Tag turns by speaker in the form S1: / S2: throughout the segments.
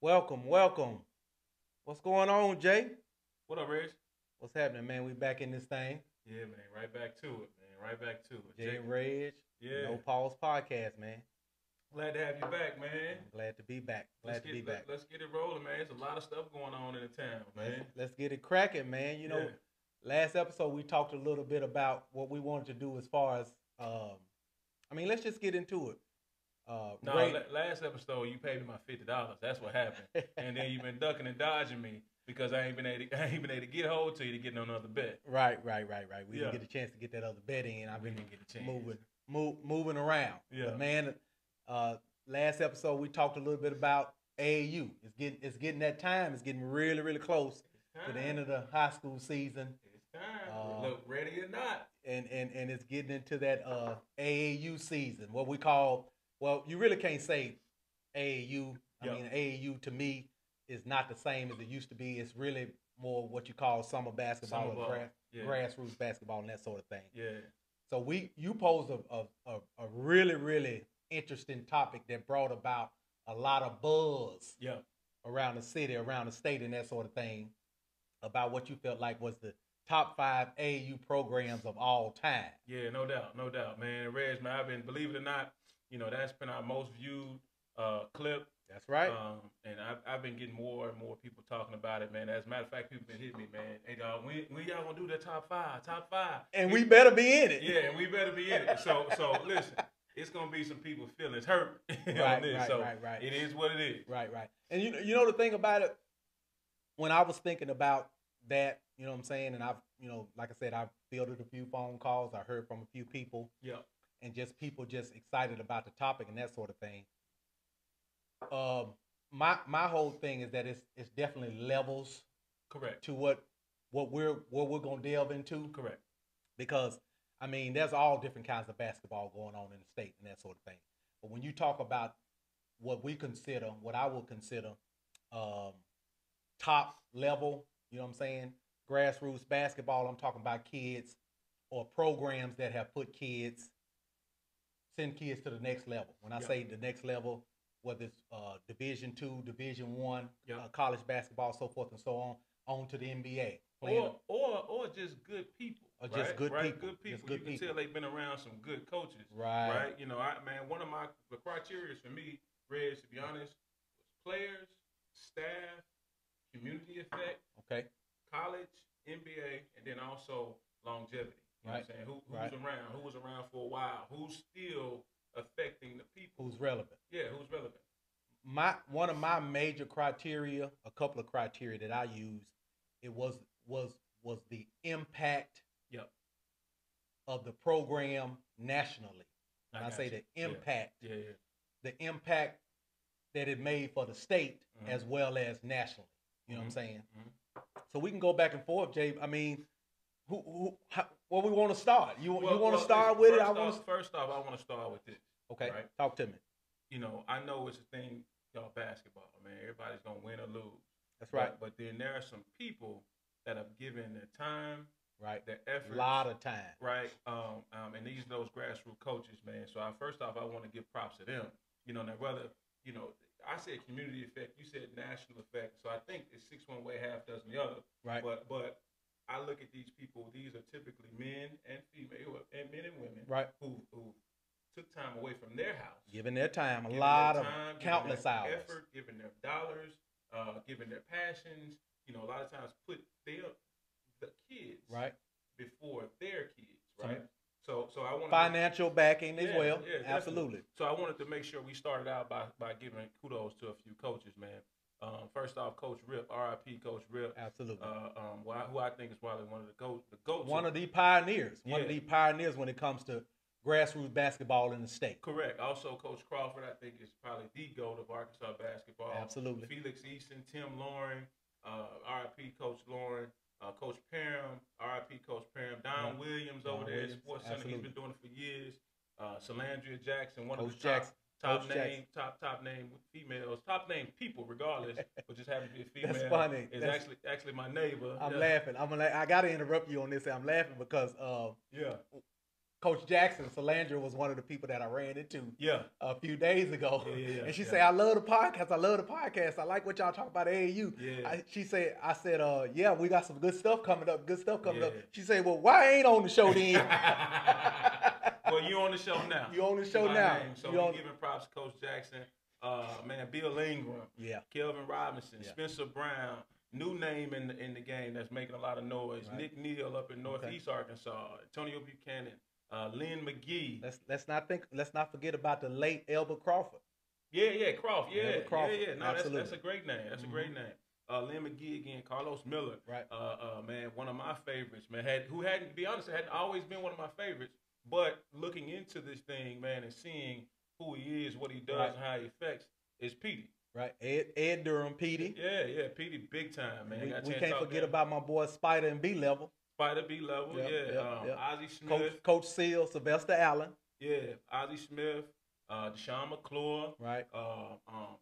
S1: Welcome, welcome. What's going on, Jay?
S2: What up, Reg?
S1: What's happening, man? We back in this thing.
S2: Yeah, man. Right back to it, man. Right back to it.
S1: JayNReg,
S2: Yeah.
S1: No Pause Podcast, man.
S2: Glad to have you back, man.
S1: I'm glad to be back. Glad to be back.
S2: Let's get it rolling, man. There's a lot of stuff going on in the town, man.
S1: Let's get it cracking, man. Last episode we talked a little bit about what we wanted to do as far as, let's just get into it.
S2: Last episode you paid me my $50. That's what happened, and then you've been ducking and dodging me because I ain't been able to get hold to you to get no another bet.
S1: Right. We didn't get a chance to get that other bet in. I've been moving around.
S2: Yeah,
S1: but man. Last episode we talked a little bit about AAU. It's getting that time. It's getting really, really close to the end of the high school season.
S2: It's time. Look, ready or not.
S1: And it's getting into that AAU season. What we call, well, you really can't say AAU. AAU to me is not the same as it used to be. It's really more what you call summer basketball, grassroots basketball, and that sort of thing.
S2: Yeah.
S1: So you posed a really, really interesting topic that brought about a lot of buzz around the city, around the state, and that sort of thing about what you felt like was the top 5 AAU programs of all time.
S2: Yeah, no doubt, man. Reg, man, believe it or not, that's been our most viewed clip.
S1: That's right.
S2: And I've been getting more and more people talking about it, man. As a matter of fact, people been hitting me, man. Hey, dog, when y'all gonna do the top five?
S1: And we better be in it.
S2: Yeah, and we better be in it. So listen, it's gonna be some people feelings hurt
S1: right,
S2: on this.
S1: Right.
S2: It is what it is.
S1: Right. And you know the thing about it, when I was thinking about that, you know what I'm saying, and I've, like I said, I've fielded a few phone calls, I heard from a few people.
S2: Yeah.
S1: And just people just excited about the topic and that sort of thing. My whole thing is that it's definitely levels.
S2: Correct.
S1: To what we're gonna delve into.
S2: Correct.
S1: Because there's all different kinds of basketball going on in the state and that sort of thing. But when you talk about what I would consider top level, you know what I'm saying, grassroots basketball, I'm talking about kids or programs that have send kids to the next level. When I say the next level, whether it's Division II, Division I, college basketball, so forth and so on to the NBA.
S2: Or just good people.
S1: Or just good people.
S2: Good people. You can tell they've been around some good coaches.
S1: Right.
S2: One of the criteria for me, Reg, to be honest, was players, staff, community effect, college, NBA, and then also longevity. You know what I'm saying? Who was around for a while, who's still affecting the people.
S1: Who's relevant.
S2: Yeah, who's relevant.
S1: One of my major criteria, a couple of criteria that I used, it was the impact of the program nationally. And I say the impact. The impact that it made for the state as well as nationally. You know what I'm saying? Mm-hmm. So we can go back and forth, Jay. Where we want to start? You want to start with it?
S2: First off, I want to start with this.
S1: Okay,
S2: right?
S1: Talk to me.
S2: I know it's a thing, y'all basketball, man. Everybody's gonna win or lose.
S1: That's right.
S2: But then there are some people that have given their time, their effort,
S1: a lot of time,
S2: right? And these are those grassroots coaches, man. So first off, I want to give props to them. Now whether I said community effect, you said national effect. So I think it's 6 one way, half dozen the other.
S1: Right.
S2: But I look at these people. These are typically men and female, and men and women,
S1: right?
S2: Who took time away from their house,
S1: giving their time, a lot of countless hours,
S2: effort, giving their dollars, giving their passions. A lot of times put the kids before their kids, right? So I want
S1: financial backing as well.
S2: Yeah,
S1: absolutely.
S2: So I wanted to make sure we started out by giving kudos to a few coaches, man. First off, Coach Rip, R.I.P. Coach Rip.
S1: Absolutely.
S2: Who I think is probably one of the GOATs.
S1: One of the pioneers. One of the pioneers when it comes to grassroots basketball in the state.
S2: Correct. Also, Coach Crawford, I think, is probably the GOAT of Arkansas basketball.
S1: Absolutely.
S2: Felix Easton, Tim Lauren, R.I.P. Coach Lauren, Coach Parham, R.I.P. Coach Parham, Don Williams over there at Sports Center. He's been doing it for years. Solandria Jackson, one of the top name females, top name people, regardless, but just happen to be a female.
S1: That's funny.
S2: Is actually my neighbor.
S1: I'm laughing. I got to interrupt you on this. I'm laughing because Coach Jackson, Solandra was one of the people that I ran into a few days ago.
S2: Yeah.
S1: And she said, I love the podcast. I like what y'all talk about AAU.
S2: Yeah.
S1: I said, yeah, we got some good stuff coming up. She said, well, why I ain't on the show then?
S2: Well, you on the show now.
S1: You on the show now.
S2: So we're giving props to Coach Jackson. Bill Ingram.
S1: Yeah.
S2: Kelvin Robinson. Spencer Brown. New name in the game that's making a lot of noise. Right. Nick Neal up in Northeast Arkansas. Antonio Buchanan. Lynn McGee.
S1: Let's not forget about the late Elbert Crawford.
S2: Crawford. Yeah. No,
S1: absolutely.
S2: That's a great name. That's a great name. Lynn McGee again, Carlos Miller.
S1: Right.
S2: Man, one of my favorites, man. Hadn't always been one of my favorites, but looking into this thing, man, and seeing who he is, what he does, and how he affects, is Petey.
S1: Right. Ed Durham, Petey.
S2: Yeah, Petey, big time, man.
S1: We can't forget about my boy Spider and B-Level.
S2: Spider B-Level, Ozzie Smith.
S1: Coach Seal, Sylvester Allen.
S2: Yeah, Ozzie Smith, Deshaun McClure.
S1: Right.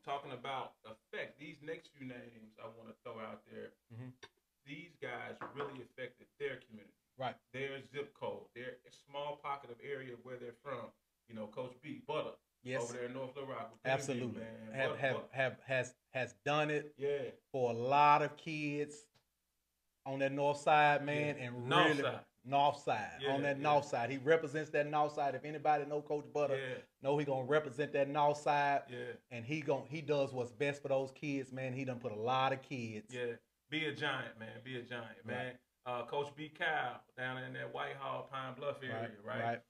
S2: Talking about effect, these next few names I want to throw out there, these guys really affected their community.
S1: Right.
S2: Their zip code, their small pocket of area where they're from. You know, Coach B, Butter.
S1: Yes.
S2: Over there in North Little Rock.
S1: Absolutely.
S2: Man.
S1: Has done it
S2: Yeah.
S1: for a lot of kids on that north side, man, and really north side. On that north side. He represents that north side. If anybody know Coach Butter, know he gonna represent that north side.
S2: Yeah.
S1: And he does what's best for those kids, man. He done put a lot of kids.
S2: Yeah. Be a giant, man. Be a giant, man. Coach B. Kyle down in that Whitehall, Pine Bluff area, right?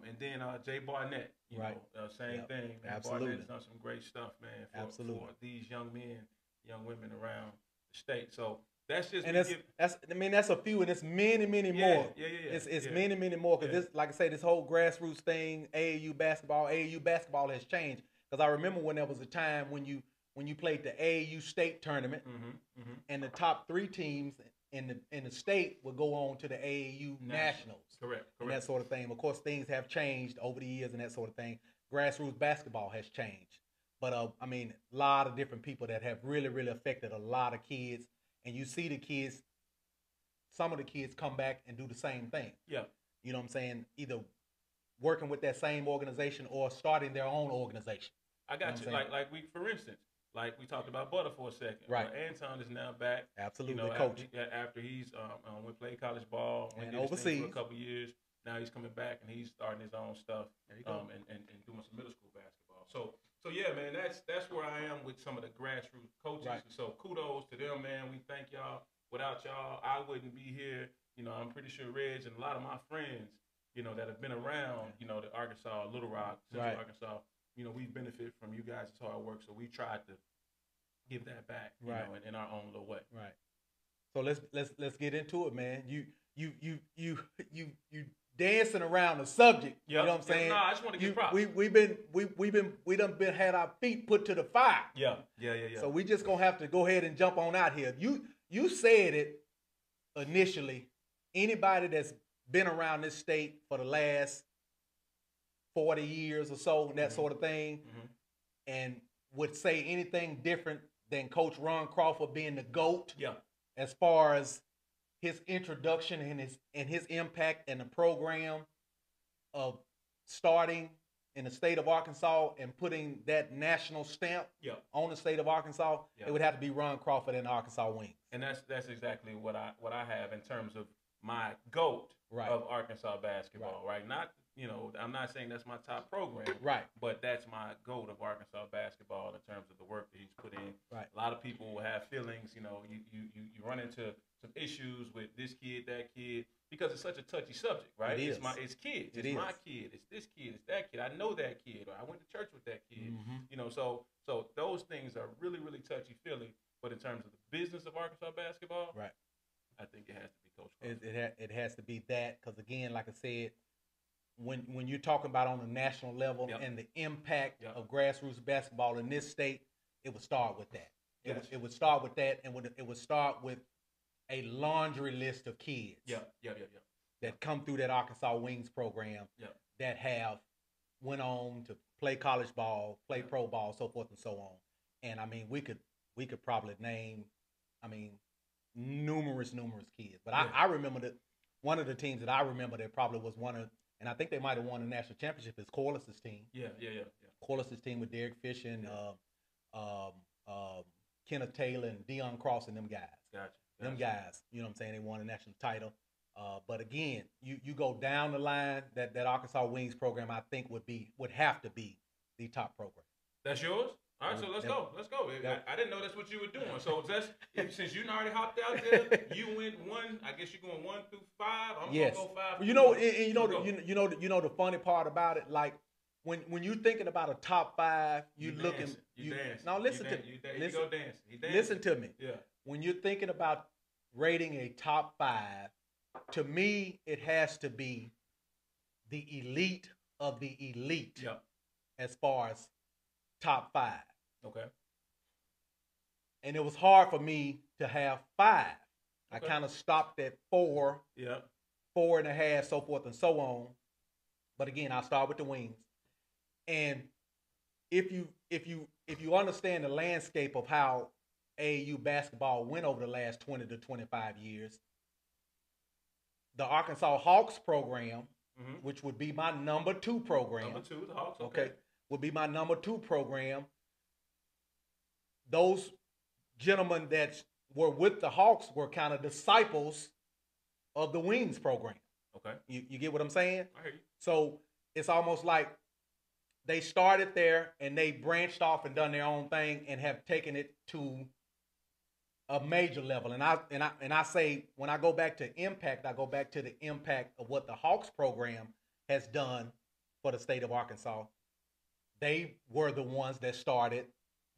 S2: And then Jay Barnett, you know, same thing. Man.
S1: Absolutely.
S2: Barnett's done some great stuff, man, for these young men, young women around the state. So that's just
S1: that's a few, and it's many more.
S2: Yeah.
S1: It's many more because this, like I say, this whole grassroots thing, AAU basketball has changed. Because I remember when there was a time when you played the AAU state tournament, and the top 3 teams in the state would go on to the AAU nationals.
S2: Correct.
S1: And that sort of thing. Of course, things have changed over the years and that sort of thing. Grassroots basketball has changed. But, a lot of different people that have really, really affected a lot of kids. And you see some of the kids come back and do the same thing.
S2: Yeah.
S1: You know what I'm saying? Either working with that same organization or starting their own organization.
S2: I got you. For instance, like we talked about Butter for a second.
S1: Right.
S2: Anton is now back.
S1: Absolutely, coach.
S2: After he's went played college ball
S1: and overseas
S2: for a couple years. Now he's coming back and he's starting his own stuff. And doing some middle school basketball. So yeah, man, that's where I am with some of the grassroots coaches.
S1: Right.
S2: So kudos to them, man. We thank y'all. Without y'all, I wouldn't be here. You know, I'm pretty sure Reg and a lot of my friends, you know, that have been around, you know, the Arkansas, Little Rock, Central Arkansas. You know, we benefit from you guys' hard work, so we tried to give that back, you know, in our own little way.
S1: Right. So let's get into it, man. You dancing around the subject. You know what I'm saying?
S2: No, I just want to give props.
S1: We done had our feet put to the fire.
S2: Yeah.
S1: So we just gonna have to go ahead and jump on out here. You said it initially. Anybody that's been around this state for the last 40 years or so, and that sort of thing, and would say anything different than Coach Ron Crawford being the GOAT as far as his introduction and his impact and the program of starting in the state of Arkansas and putting that national stamp on the state of Arkansas, it would have to be Ron Crawford and the Arkansas Wings.
S2: And that's exactly what I have in terms of my GOAT of Arkansas basketball, right? Not, you know, I'm not saying that's my top program, but that's my GOAT of Arkansas basketball in terms of the work that he's put in.
S1: Right.
S2: A lot of people will have feelings, you know, you run into some issues with this kid, that kid, because it's such a touchy subject, right?
S1: It is.
S2: It's kids. It's my kid. It's this kid. It's that kid. I know that kid. Or I went to church with that kid. You know, so those things are really, really touchy feely. But in terms of the business of Arkansas basketball, I think it has to be Coach Crawford.
S1: It has to be that, because again, like I said, when you're talking about on the national level and the impact of grassroots basketball in this state, it would start with that. It would start with that, and it would start with a laundry list of kids that come through that Arkansas Wings program that have went on to play college ball, play pro ball, so forth and so on. And I mean, we could probably name, numerous kids. But I remember that one of the teams that I remember that probably was one of, and I think they might have won the national championship. It's Corliss's team.
S2: Yeah.
S1: Corliss's team with Derek Fisher and Kenneth Taylor and Deion Cross and them guys.
S2: Gotcha.
S1: Them guys, you know what I'm saying? They won a national title. But again, you go down the line, that Arkansas Wings program, I think would have to be the top program.
S2: That's yours? All right, so let's go. I didn't know that's what you were doing. So since you already hopped out there, you went one. I guess you're going 1 through 5. I'm gonna go 5.
S1: You know the funny part about it, like when you're thinking about a top 5, you looking.
S2: You dance.
S1: Now listen to me.
S2: You go dancing.
S1: Listen to me.
S2: Yeah.
S1: When you're thinking about rating a top 5, to me it has to be the elite of the elite.
S2: Yep.
S1: As far as top 5.
S2: Okay.
S1: And it was hard for me to have 5. Okay. I kind of stopped at 4.
S2: Yeah.
S1: 4.5, so forth and so on. But again, I'll start with the Wings. And if you understand the landscape of how AAU basketball went over the last 20 to 25 years, the Arkansas Hawks program, which would be my number 2 program.
S2: Number 2, the Hawks. Okay.
S1: Would be my number 2 program. Those gentlemen that were with the Hawks were kind of disciples of the Wings program.
S2: Okay.
S1: You get what I'm saying?
S2: I hear you.
S1: So it's almost like they started there and they branched off and done their own thing and have taken it to a major level. And I say, when I go back to impact, I go back to the impact of what the Hawks program has done for the state of Arkansas. They were the ones that started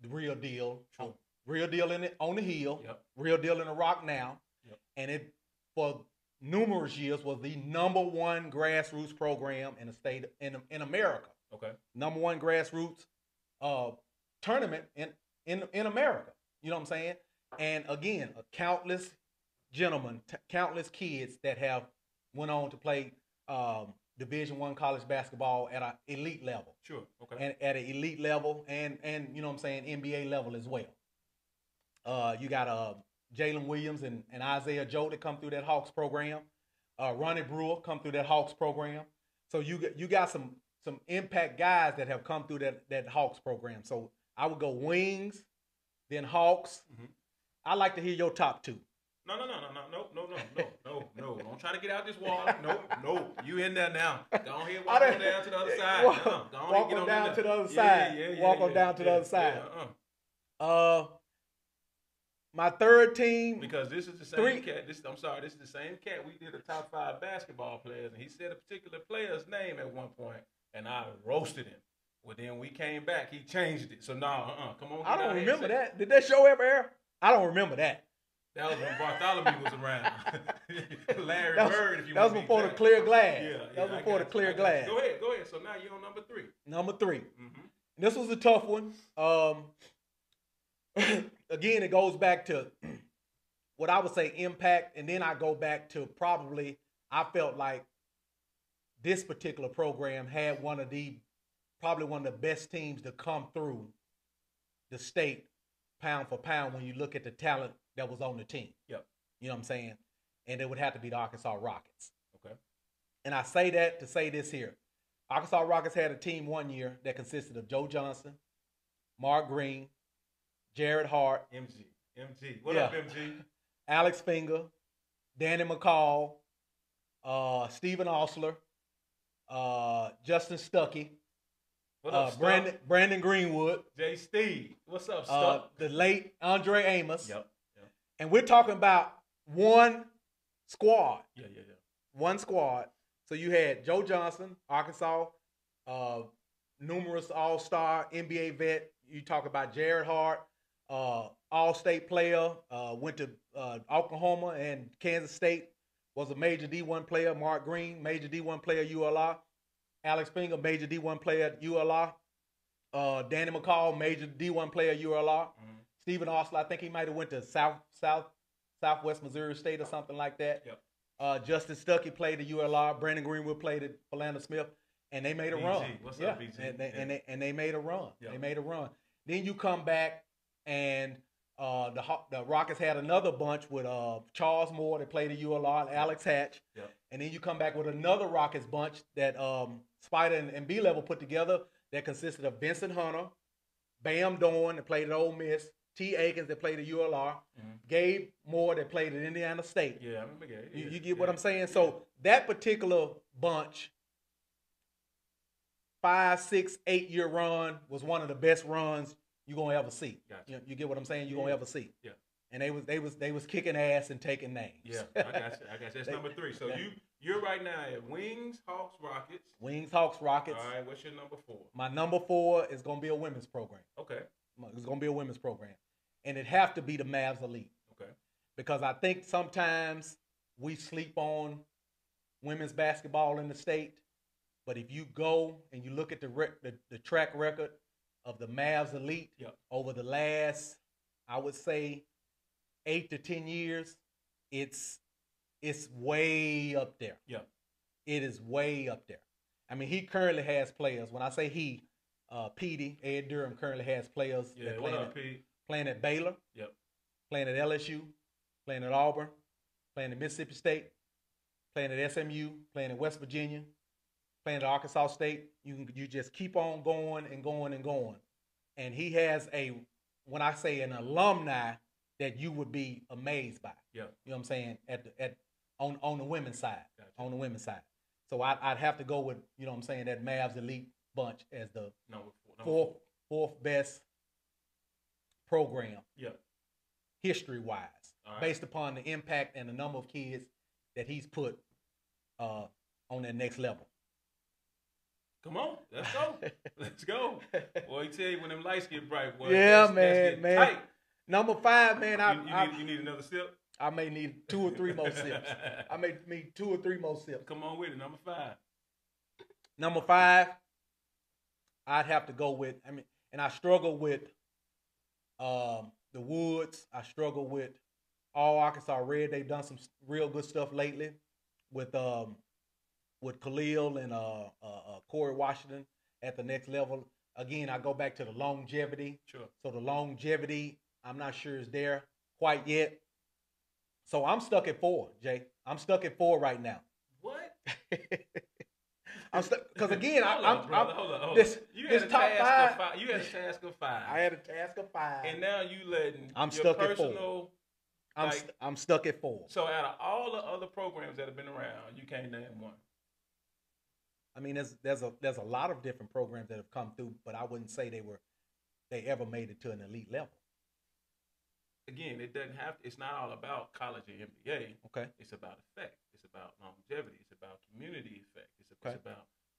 S1: the Real Deal.
S2: True.
S1: Real Deal on the Hill.
S2: Yep.
S1: Real Deal in the Rock now.
S2: Yep. And
S1: it, for numerous years, was the number 1 grassroots program in the state in America.
S2: Okay.
S1: Number 1 grassroots tournament in America. You know what I'm saying? And again, countless gentlemen, countless kids that have went on to play Division I college basketball at an elite level.
S2: Sure. Okay.
S1: And at an elite level and you know what I'm saying, NBA level as well. You got Jalen Williams and Isaiah Joe that come through that Hawks program. Ronnie Brewer come through that Hawks program. So you got some impact guys that have come through that Hawks program. So I would go Wings, then Hawks. Mm-hmm. I'd like to hear your top 2.
S2: No. Don't try to get out this wall. No. You in there now. Go on here, walk on down to the other side.
S1: Walk on down to the other side. Walk on down to the other side. My third team.
S2: Because this is the same cat. This is the same cat. We did the top 5 basketball players, and he said a particular player's name at one point, and I roasted him. Well, then we came back. He changed it. So come on.
S1: I don't remember that. Did that show ever air? I don't remember that.
S2: That was when Bartholomew was around. Larry Bird, if you want to be exact.
S1: That was before the clear glass.
S2: Yeah,
S1: that was before the clear glass.
S2: Go ahead. So now you're on number 3.
S1: Number 3.
S2: Mm-hmm.
S1: This was a tough one. Again, it goes back to what I would say impact, and then I go back to I felt like this particular program had probably one of the best teams to come through the state pound for pound when you look at the talent that was on the team.
S2: Yep.
S1: You know what I'm saying? And it would have to be the Arkansas Rockets.
S2: Okay.
S1: And I say that to say this here. Arkansas Rockets had a team one year that consisted of Joe Johnson, Mark Green, Jared Hart.
S2: MG. What up, MG?
S1: Alex Finger, Danny McCall, Stephen Osler, Justin Stuckey.
S2: What up,
S1: Brandon Greenwood.
S2: J. Steve. What's up, Stuck?
S1: The late Andre Amos.
S2: Yep.
S1: And we're talking about one squad.
S2: Yeah.
S1: One squad. So you had Joe Johnson, Arkansas, numerous all-star NBA vet. You talk about Jared Hart, all-state player, went to Oklahoma and Kansas State, was a major D1 player. Mark Green, major D1 player, ULR. Alex Finger, major D1 player at ULR. Danny McCall, major D1 player at ULR. Mm-hmm. Stephen Osler, I think he might have went to Southwest Missouri State or something like that.
S2: Yep.
S1: Justin Stuckey played at ULR. Brandon Greenwood played at Philander Smith, and they made a run.
S2: What's up, BG?
S1: And they made a run.
S2: Yep.
S1: They made a run. Then you come back, and The Rockets had another bunch with Charles Moore that played at ULR, Alex Hatch. Yep. And then you come back with another Rockets bunch that Spider and B-Level put together that consisted of Vincent Hunter, Bam Dorn that played at Ole Miss, T. Akins that played at ULR, Gabe Moore that played at Indiana State.
S2: Yeah, I remember Gabe. Yeah,
S1: you get what I'm saying? So that particular bunch, 5, 6, 8 year run was one of the best runs you're gonna ever see. Gotcha. You get what I'm saying? You're gonna ever see. Yeah. And they was kicking ass and taking names.
S2: Yeah, I got you. That's number 3. So you're right now at Wings, Hawks, Rockets.
S1: Wings, Hawks, Rockets.
S2: All right, what's your number 4?
S1: My number 4 is gonna be a women's program.
S2: Okay.
S1: It's gonna be a women's program. And it have to be the Mavs Elite.
S2: Okay.
S1: Because I think sometimes we sleep on women's basketball in the state. But if you go and you look at the track record of the Mavs Elite over the last, I would say, 8 to 10 years, it's way up there.
S2: Yeah.
S1: It is way up there. I mean, he currently has players. When I say he, Petey, Ed Durham currently has players that playing at Baylor, playing at LSU, playing at Auburn, playing at Mississippi State, playing at SMU, playing at West Virginia, playing at Arkansas State. You just keep on going and going and going. And he has when I say an alumni that you would be amazed by.
S2: Yeah.
S1: You know what I'm saying? On the women's side. Gotcha. On the women's side. So I'd have to go with, you know what I'm saying, that Mavs Elite bunch as the fourth best program.
S2: Yeah.
S1: History-wise. Right. Based upon the impact and the number of kids that he's put on that next level.
S2: Come on, let's go. Let's go. Boy, he tell you when them lights get bright, boy.
S1: Yeah, man. Tight. Number 5, man.
S2: You need another sip?
S1: I may need 2 or 3 more sips. I may need 2 or 3 more sips.
S2: Come on with it. Number 5.
S1: Number 5, I'd have to go with, and I struggle with the Woods. I struggle with All Arkansas Red. They've done some real good stuff lately with Khalil and Corey Washington at the next level. Again, I go back to the longevity.
S2: Sure. So
S1: the longevity, I'm not sure is there quite yet. So I'm stuck at 4, Jay. I'm stuck at 4 right now.
S2: What?
S1: I'm stuck because again,
S2: hold on.
S1: This
S2: top 5. You had a task of 5.
S1: I had a task of 5,
S2: and now you letting
S1: I'm stuck at 4. I'm stuck at 4.
S2: So out of all the other programs that have been around, you can't name one.
S1: I mean, there's a lot of different programs that have come through, but I wouldn't say they ever made it to an elite level.
S2: Again, it's not all about college and NBA.
S1: Okay.
S2: It's about effect. It's about longevity. It's about community effect. It's about,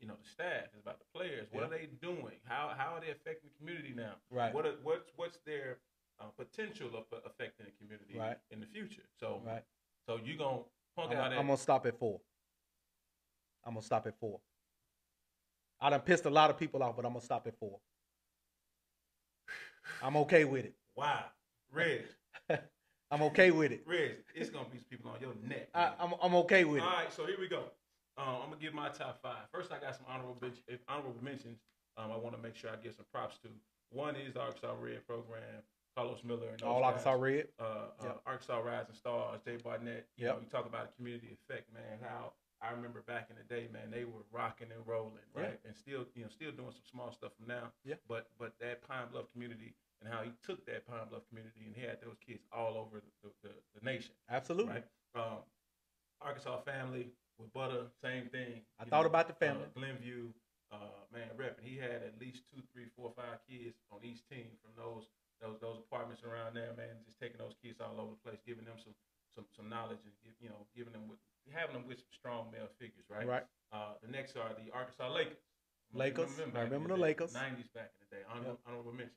S2: the staff. It's about the players. What are they doing? How are they affecting the community now?
S1: Right.
S2: What's their potential of affecting the community in the future? So you're going to punk out that.
S1: I'm going to stop at 4. I done pissed a lot of people off, but I'm going to stop at 4. I'm okay with it.
S2: Wow. Reg.
S1: I'm okay with it.
S2: Reg, it's going to be some people on your neck.
S1: I'm okay with it.
S2: All right, so here we go. I'm going to give my top 5. First, I got some honorable mentions. I want to make sure I give some props to. One is the Arkansas Red program, Carlos Miller. And
S1: all Arkansas Red.
S2: Arkansas Rising Stars, Jay Barnett. You talk about the community effect, man, how I remember back in the day, man, they were rocking and rolling, right? And still doing some small stuff from now.
S1: Yeah.
S2: But that Pine Bluff community and how he took that Pine Bluff community and he had those kids all over the nation.
S1: Absolutely.
S2: Right? Arkansas family with Butter, same thing.
S1: I thought about the family.
S2: Glenview, man, repping. He had at least 2, 3, 4, 5 kids on each team from those apartments around there, man. Just taking those kids all over the place, giving them some knowledge and having them with some strong male figures, right?
S1: Right.
S2: The next are the Arkansas Lakers.
S1: I remember the Lakers.
S2: 90s back in the day. Honorable mention,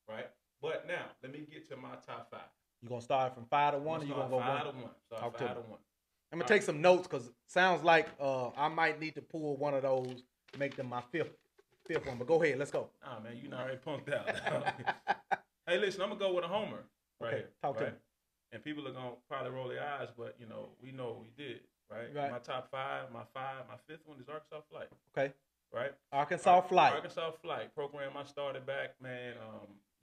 S2: right? But now, let me get to my top 5.
S1: You going to start from 5 to 1 or you going to go
S2: 5 to 1? Start 5 to 1.
S1: I'm going to take some notes because it sounds like I might need to pull one of those, make them my fifth one. But go ahead. Let's go.
S2: Nah, man, you already punked out. Hey, listen, I'm going to go with a homer right here.
S1: Talk to me.
S2: And people are going to probably roll their eyes, but, we know what we did, right? My top 5, my 5th one is Arkansas Flight.
S1: Okay.
S2: Right?
S1: Arkansas Flight
S2: program I started back, man,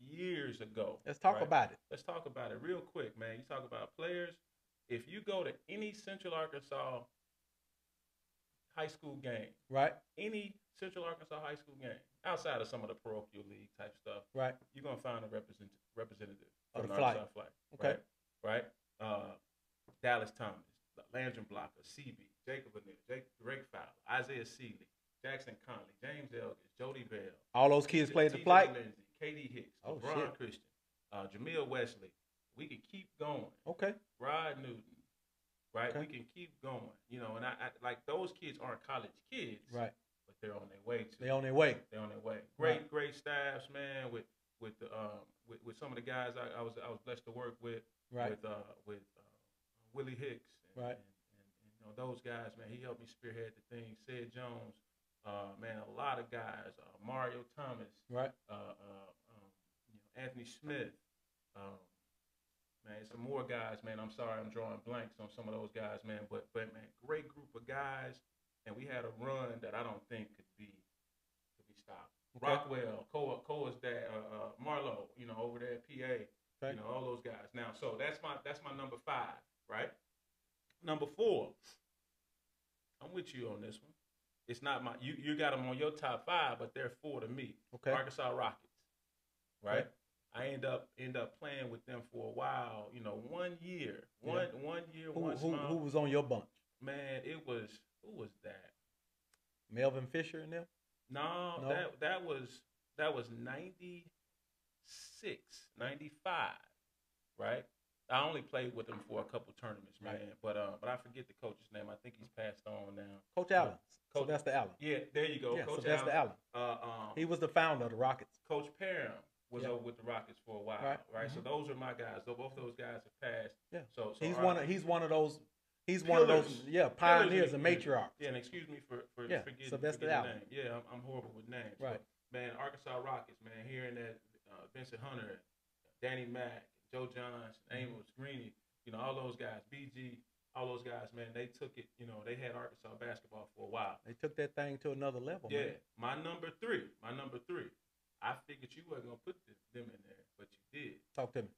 S2: years ago.
S1: Let's talk about it.
S2: Let's talk about it real quick, man. You talk about players. If you go to any Central Arkansas high school game,
S1: right?
S2: Any Central Arkansas high school game, outside of some of the parochial league type stuff,
S1: right?
S2: You're gonna find a representative
S1: of the
S2: Arkansas flag.
S1: Okay.
S2: Right? Dallas Thomas, Landrum Blocker, CB, Jacob Vanille, Drake Fowler, Isaiah Seeley, Jackson Conley, James Elgis, Jody Bell.
S1: All those kids played the flight.
S2: Lindsay, KD Hicks, LeBron Christian, Jamil Wesley. We can keep going.
S1: Okay.
S2: Rod Newton. Right? Okay. We can keep going. You know, and I like those kids aren't college kids.
S1: Right.
S2: But they're on their way to.
S1: They're on their way.
S2: Great staffs, man, with some of the guys I was blessed to work with.
S1: Right.
S2: With Willie Hicks.
S1: And
S2: you know, those guys, man, he helped me spearhead the thing. Sid Jones, man, a lot of guys. Mario Thomas.
S1: Right.
S2: Anthony Smith. Man, some more guys, man. I'm sorry, I'm drawing blanks on some of those guys, man. But man, great group of guys, and we had a run that I don't think could be stopped. Okay. Rockwell, Coa's dad, Marlo, you know, over there at PA, okay. You know, all those guys. Now, so that's my number 5, right? Number 4, I'm with you on this one. It's not you got them on your top 5, but they're 4 to me.
S1: Okay.
S2: Arkansas Rockets, right? Okay. I end up playing with them for a while. You know, 1 year, one year.
S1: Who was on your bunch?
S2: Man, who was that?
S1: Melvin Fisher and them?
S2: No. that was 96, 95, right? I only played with him for a couple tournaments, man. Right. But I forget the coach's name. I think he's passed on now.
S1: Coach Allen. Sylvester Allen.
S2: Yeah, there you go.
S1: Yeah,
S2: Coach
S1: Sylvester Allen. He was the founder of the Rockets.
S2: Coach Parham was over with the Rockets for a while, right? Mm-hmm. So those are my guys. So both those guys have passed.
S1: Yeah.
S2: So
S1: he's one of those pioneers and matriarchs.
S2: Yeah, and excuse me for forgetting the name. Yeah, I'm horrible with names.
S1: Right.
S2: But, man, Arkansas Rockets, man, hearing that Vincent Hunter, Danny Mack, Joe Johnson, Amos Greeny, you know, all those guys, BG, all those guys, man, they took it, you know, they had Arkansas basketball for a while.
S1: They took that thing to another level,
S2: man. My number three. I figured you weren't going to put them in there, but you did.
S1: Talk to me.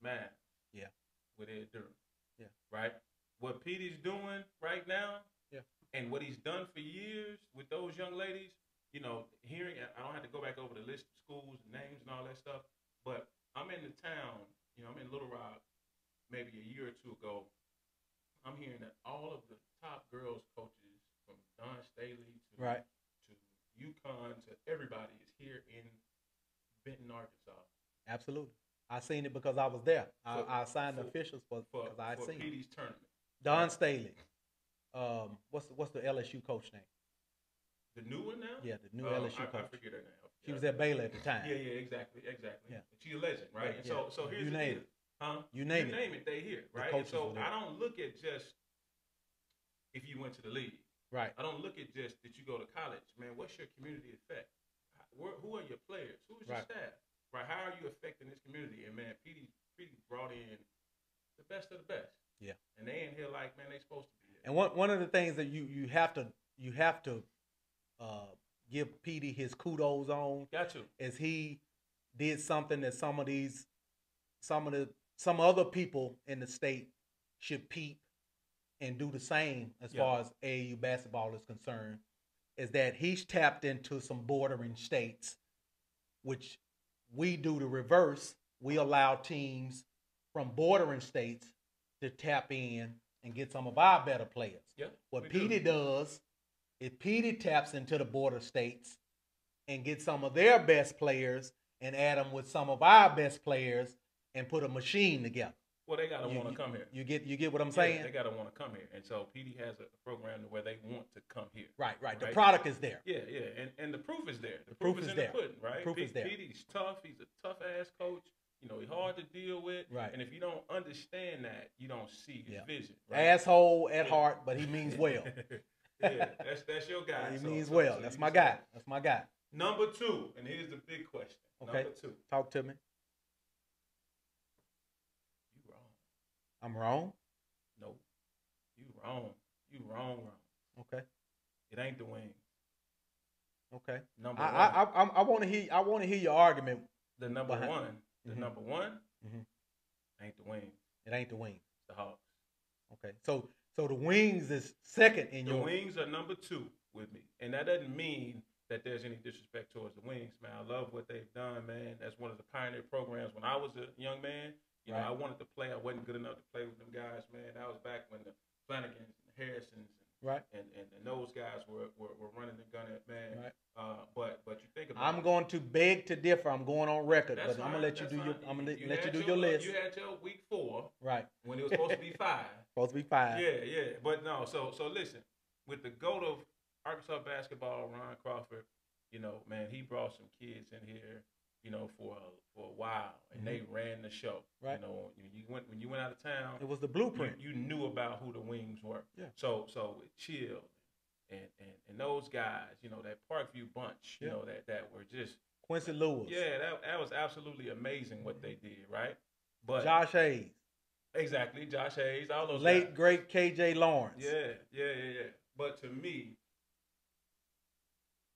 S2: The man.
S1: Yeah.
S2: With Ed Durham.
S1: Yeah.
S2: Right? What Petey's doing right now,
S1: yeah,
S2: and what he's done for years with those young ladies, you know, hearing, I don't have to go back over the list of schools and names and all that stuff, but I'm in the town, you know, I'm in Little Rock maybe a year or two ago. I'm hearing that all of the top girls coaches from Don Staley to UConn to everybody is here in Benton, Arkansas.
S1: Absolutely. I seen it because I was there. I signed the officials because I seen it.
S2: Petey's tournament.
S1: Don Staley. What's the LSU coach name?
S2: The new one now?
S1: Yeah, the new LSU coach.
S2: I forget her name.
S1: She was at Baylor at the time.
S2: Yeah, exactly.
S1: Yeah.
S2: She's a legend, right? And so here's
S1: you
S2: the
S1: name
S2: deal.
S1: it.
S2: Huh?
S1: You name
S2: it, they here, right? And so I don't look at just if you went to the league.
S1: Right.
S2: I don't look at just that you go to college. Man, what's your community effect? Who are your players? Who's your staff? Right? How are you affecting this community? And man, Petey brought in the best of the best.
S1: Yeah.
S2: And they in here like, man, they supposed to be here.
S1: And one of the things that you have to give Petey his kudos on.
S2: Got you.
S1: Is he did something that some other people in the state should peep and do the same as far as AAU basketball is concerned, is that he's tapped into some bordering states, which we do the reverse. We allow teams from bordering states to tap in and get some of our better players.
S2: Yeah,
S1: what Petey does is Petey taps into the border states and get some of their best players and add them with some of our best players and put a machine together.
S2: Well, they gotta want to come here.
S1: You get what I'm saying?
S2: Yeah, they gotta want to come here, and so PD has a program where they want to come here.
S1: Right. The product is there.
S2: Yeah, and the proof is there. The proof is in the pudding, right?
S1: The proof is there.
S2: PD's tough. He's a tough ass coach. You know, he's hard to deal with.
S1: Right.
S2: And if you don't understand that, you don't see his vision. Right?
S1: Asshole at heart, but he means well.
S2: Yeah, that's your guy.
S1: He means well. That's my guy. That's my guy.
S2: Number 2, and here's the big question.
S1: Okay.
S2: Number 2.
S1: Talk to me. I'm wrong?
S2: No. You wrong. You wrong.
S1: Okay.
S2: It ain't the wings.
S1: Okay.
S2: Number 1.
S1: I want to hear your argument
S2: the number one ain't the Wings.
S1: It ain't the Wings.
S2: It's the Hawks.
S1: Okay, so the Wings is second in your.
S2: The Wings are number 2 with me, and that doesn't mean that there's any disrespect towards the Wings, man. I love what they've done, man. That's one of the pioneer programs. When I was a young man, you know, I wanted to play. I wasn't good enough to play with them guys, man. That was back when the Flanagans and the Harrisons and those guys were running the gun at, man. Right. But you think about
S1: I'm going to beg to differ. I'm going on record, but I'm gonna let you do your. I'm gonna let you do your list.
S2: You had your week 4,
S1: right?
S2: When it was supposed to be 5.
S1: Supposed to be 5.
S2: Yeah. But no. So listen, with the GOAT of Arkansas basketball, Ron Crawford, you know, man, he brought some kids in here, you know, for a while, and they ran the show. Right. You know, when you went out of town,
S1: it was the blueprint.
S2: You knew about who the Wings were. Yeah. So with Chill and those guys, you know, that Parkview bunch, you know, that were just
S1: Quincy Lewis.
S2: Yeah, that was absolutely amazing what they did, right? But
S1: Josh Hayes.
S2: Exactly, Josh Hayes, all those
S1: late
S2: guys.
S1: Great KJ Lawrence.
S2: Yeah. But to me,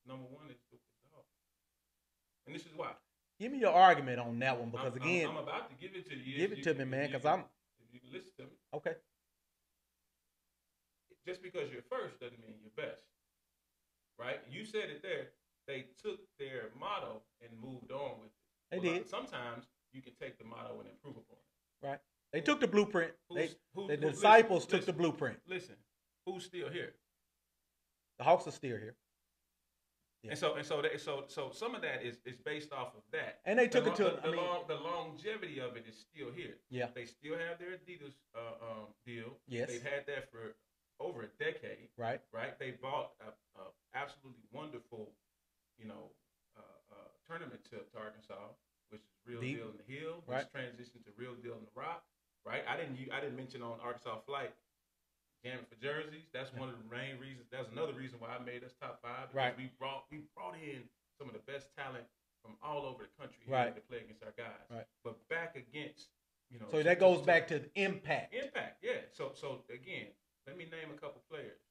S2: number 1 is the Hawks. And this is why.
S1: Give me your argument on that one, because again,
S2: I'm about to give it to you.
S1: Give it to me, man, because I'm.
S2: If you can listen to me.
S1: Okay.
S2: Just because you're first doesn't mean you're best, right? You said it there. They took their motto and moved on with it.
S1: They did.
S2: Sometimes you can take the motto and improve upon it.
S1: Right. They took the blueprint. The disciples took the blueprint.
S2: Listen, who's still here?
S1: The Hawks are still here.
S2: Yeah. And so some of that is based off of that.
S1: And they took it to
S2: the longevity of it is still here. Yeah. They still have their Adidas deal. Yes. They've had that for over a decade. Right. They bought a absolutely wonderful, you know, tournament to Arkansas, which is Real Deal in the Hill, which transitioned to Real Deal in the Rock. Right. I didn't mention on Arkansas Flight jamming for jerseys. That's one of the main reasons. That's another reason why I made us top 5. Because we brought in some of the best talent from all over the country to play against our guys. Right. But back against, you know.
S1: So that goes back to the impact.
S2: Impact, yeah. So again, let me name a couple players.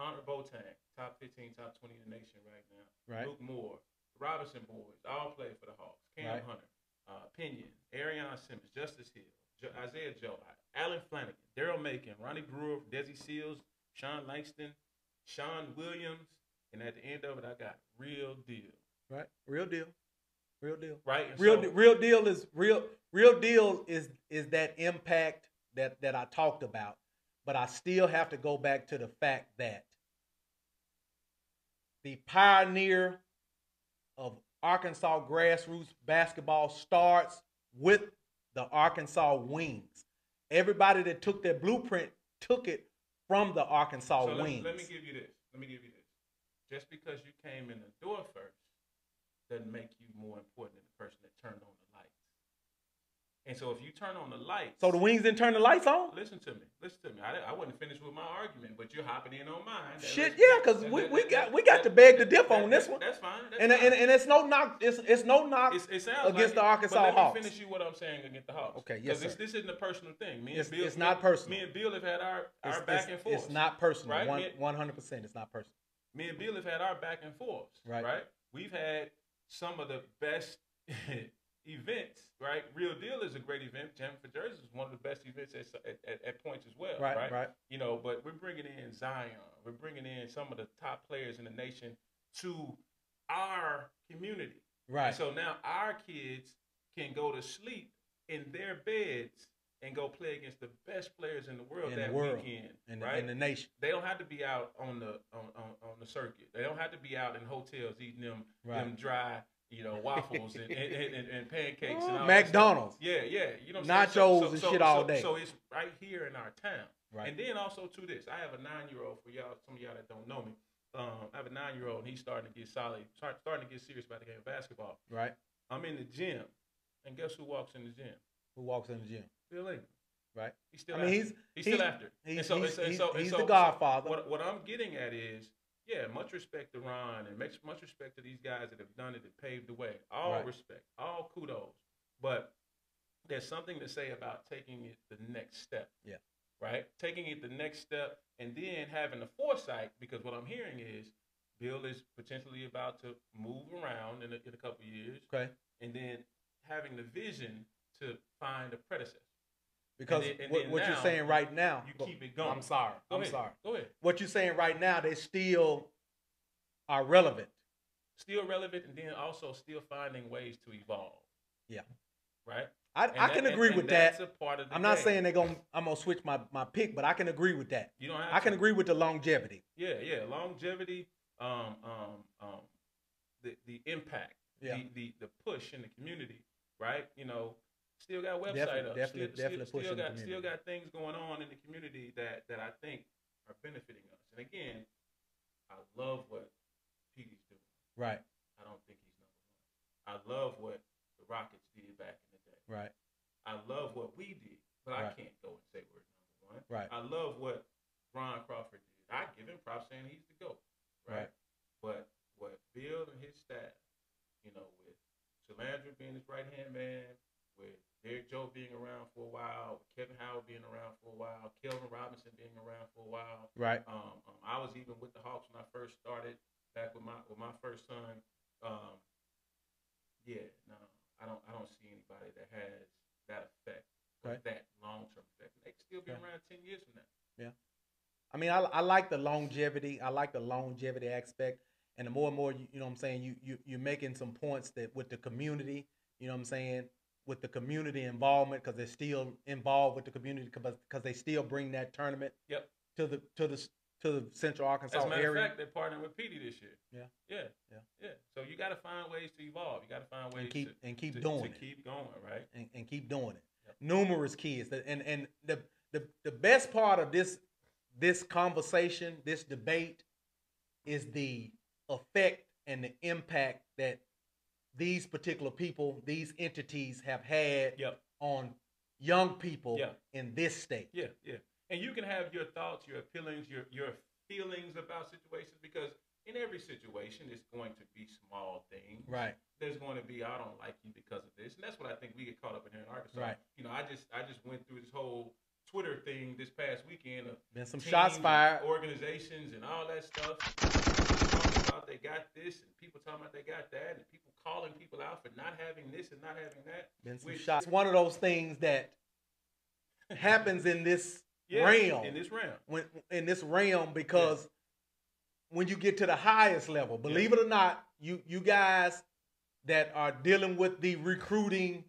S2: Honor Boateng, top 15, top 20 in the nation right now. Right. Luke Moore, Robinson boys, all play for the Hawks. Cam Hunter, Pinion, Arion Simmons, Justice Hill, Isaiah Joe, Alan Flanagan, Daryl Macon, Ronnie Brewer, Desi Seals, Sean Langston, Sean Williams, and at the end of it, I got Real Deal.
S1: Right, Real Deal.
S2: Right,
S1: and real deal is that impact that I talked about, but I still have to go back to the fact that the pioneer of Arkansas grassroots basketball starts with the Arkansas Wings. Everybody that took their blueprint took it from the Arkansas Wings.
S2: Let me give you this. Just because you came in the door first doesn't make you more important than the person that turned on the lights. And so if you turn on the lights...
S1: So the Wings didn't turn the lights on?
S2: Listen to me. I wasn't finished with my argument, but you're hopping in on mine.
S1: Because we got to beg to differ on this one.
S2: That's fine.
S1: And it's no knock. It's no knock against the Arkansas Hawks.
S2: Let me finish you what I'm saying against the Hawks.
S1: Okay, yes, sir.
S2: Because this isn't a personal thing.
S1: It's not personal.
S2: Me and Bill have had our back and forth.
S1: It's not personal. Right? 100%. It's not personal.
S2: Me and Bill have had our back and forth. Right? We've had some of the best events, right? Real Deal is a great event. Jamming for Jerseys is one of the best events at points as well, right? You know, but we're bringing in Zion. We're bringing in some of the top players in the nation to our community. Right. And so now our kids can go to sleep in their beds and go play against the best players in the world weekend, right?
S1: In the nation.
S2: They don't have to be out on the circuit. They don't have to be out in hotels eating them dry, you know, waffles and pancakes and all
S1: McDonald's.
S2: Yeah. You know,
S1: nachos and shit all day.
S2: So it's right here in our town. Right. And then also to this, I have a 9-year-old for y'all. Some of y'all that don't know me, I have a 9-year-old and he's starting to get serious about the game of basketball. Right. I'm in the gym, and guess who walks in the gym?
S1: Who walks in the gym?
S2: Bill Ingram. Right. He's still. He's still after. He's the Godfather. What I'm getting at is, yeah, much respect to Ron and much respect to these guys that have done it and paved the way. All respect, all kudos. But there's something to say about taking it the next step. Yeah. Right? Taking it the next step and then having the foresight, because what I'm hearing is Bill is potentially about to move around in a couple of years. Okay. and then having the vision to find a predecessor.
S1: Because what you're saying right now,
S2: you keep it going.
S1: I'm sorry.
S2: Go ahead.
S1: What you're saying right now, they still are relevant.
S2: Still relevant, and then also still finding ways to evolve.
S1: Yeah.
S2: Right?
S1: I can agree with that.
S2: That's a part of the
S1: I'm not
S2: game.
S1: saying I'm gonna switch my pick, but I can agree with that.
S2: You don't have
S1: I can agree with the longevity.
S2: Yeah, longevity, the impact, the push in the community, right? Still got website up.
S1: Definitely
S2: still got things going on in the community that I think are benefiting us. And again, I love what Petey's doing.
S1: Right.
S2: I don't think he's number one. I love what the Rockets did back in the day.
S1: Right.
S2: I love what we did, but
S1: right.
S2: I can't go and say we're number one.
S1: Right.
S2: I love what Ron Crawford did. I give him props saying he's the GOAT. Right. But what Bill and his staff, with Shalandra being his right-hand man, with Derek Joe being around for a while, with Kevin Howard being around for a while, Kelvin Robinson being around for a while.
S1: Right.
S2: I was even with the Hawks when I first started, back with my first son. I don't see anybody that has that effect, right. That long-term effect. They can still be around 10 years from now.
S1: Yeah. I mean, I like the longevity. I like the longevity aspect. And the more and more, you know what I'm saying, you're making some points that with the community, you know what I'm saying, with the community involvement, because they're still involved with the community, because they still bring that tournament to the Central Arkansas area.
S2: As a matter of fact, they're partnering with Petey this year.
S1: Yeah.
S2: So you got to find ways to evolve. You got to find ways
S1: to keep
S2: going, right?
S1: And keep doing it. Yep. Numerous kids, and the best part of this conversation, this debate, is the effect and the impact that these particular people, these entities have had on young people in this state.
S2: Yeah. And you can have your thoughts, your feelings, your feelings about situations, because in every situation, it's going to be small things.
S1: Right.
S2: There's going to be, I don't like you because of this. And that's what I think we get caught up in here in Arkansas.
S1: Right.
S2: I just went through this whole Twitter thing this past weekend of
S1: been some shots fired,
S2: organizations and all that stuff. Talking about they got this, and people talking about they got that, and people calling people out for not having this and not having that.
S1: Been some shots. It's one of those things that happens in this realm. In this realm, because when you get to the highest level, believe it or not, you guys that are dealing with the recruiting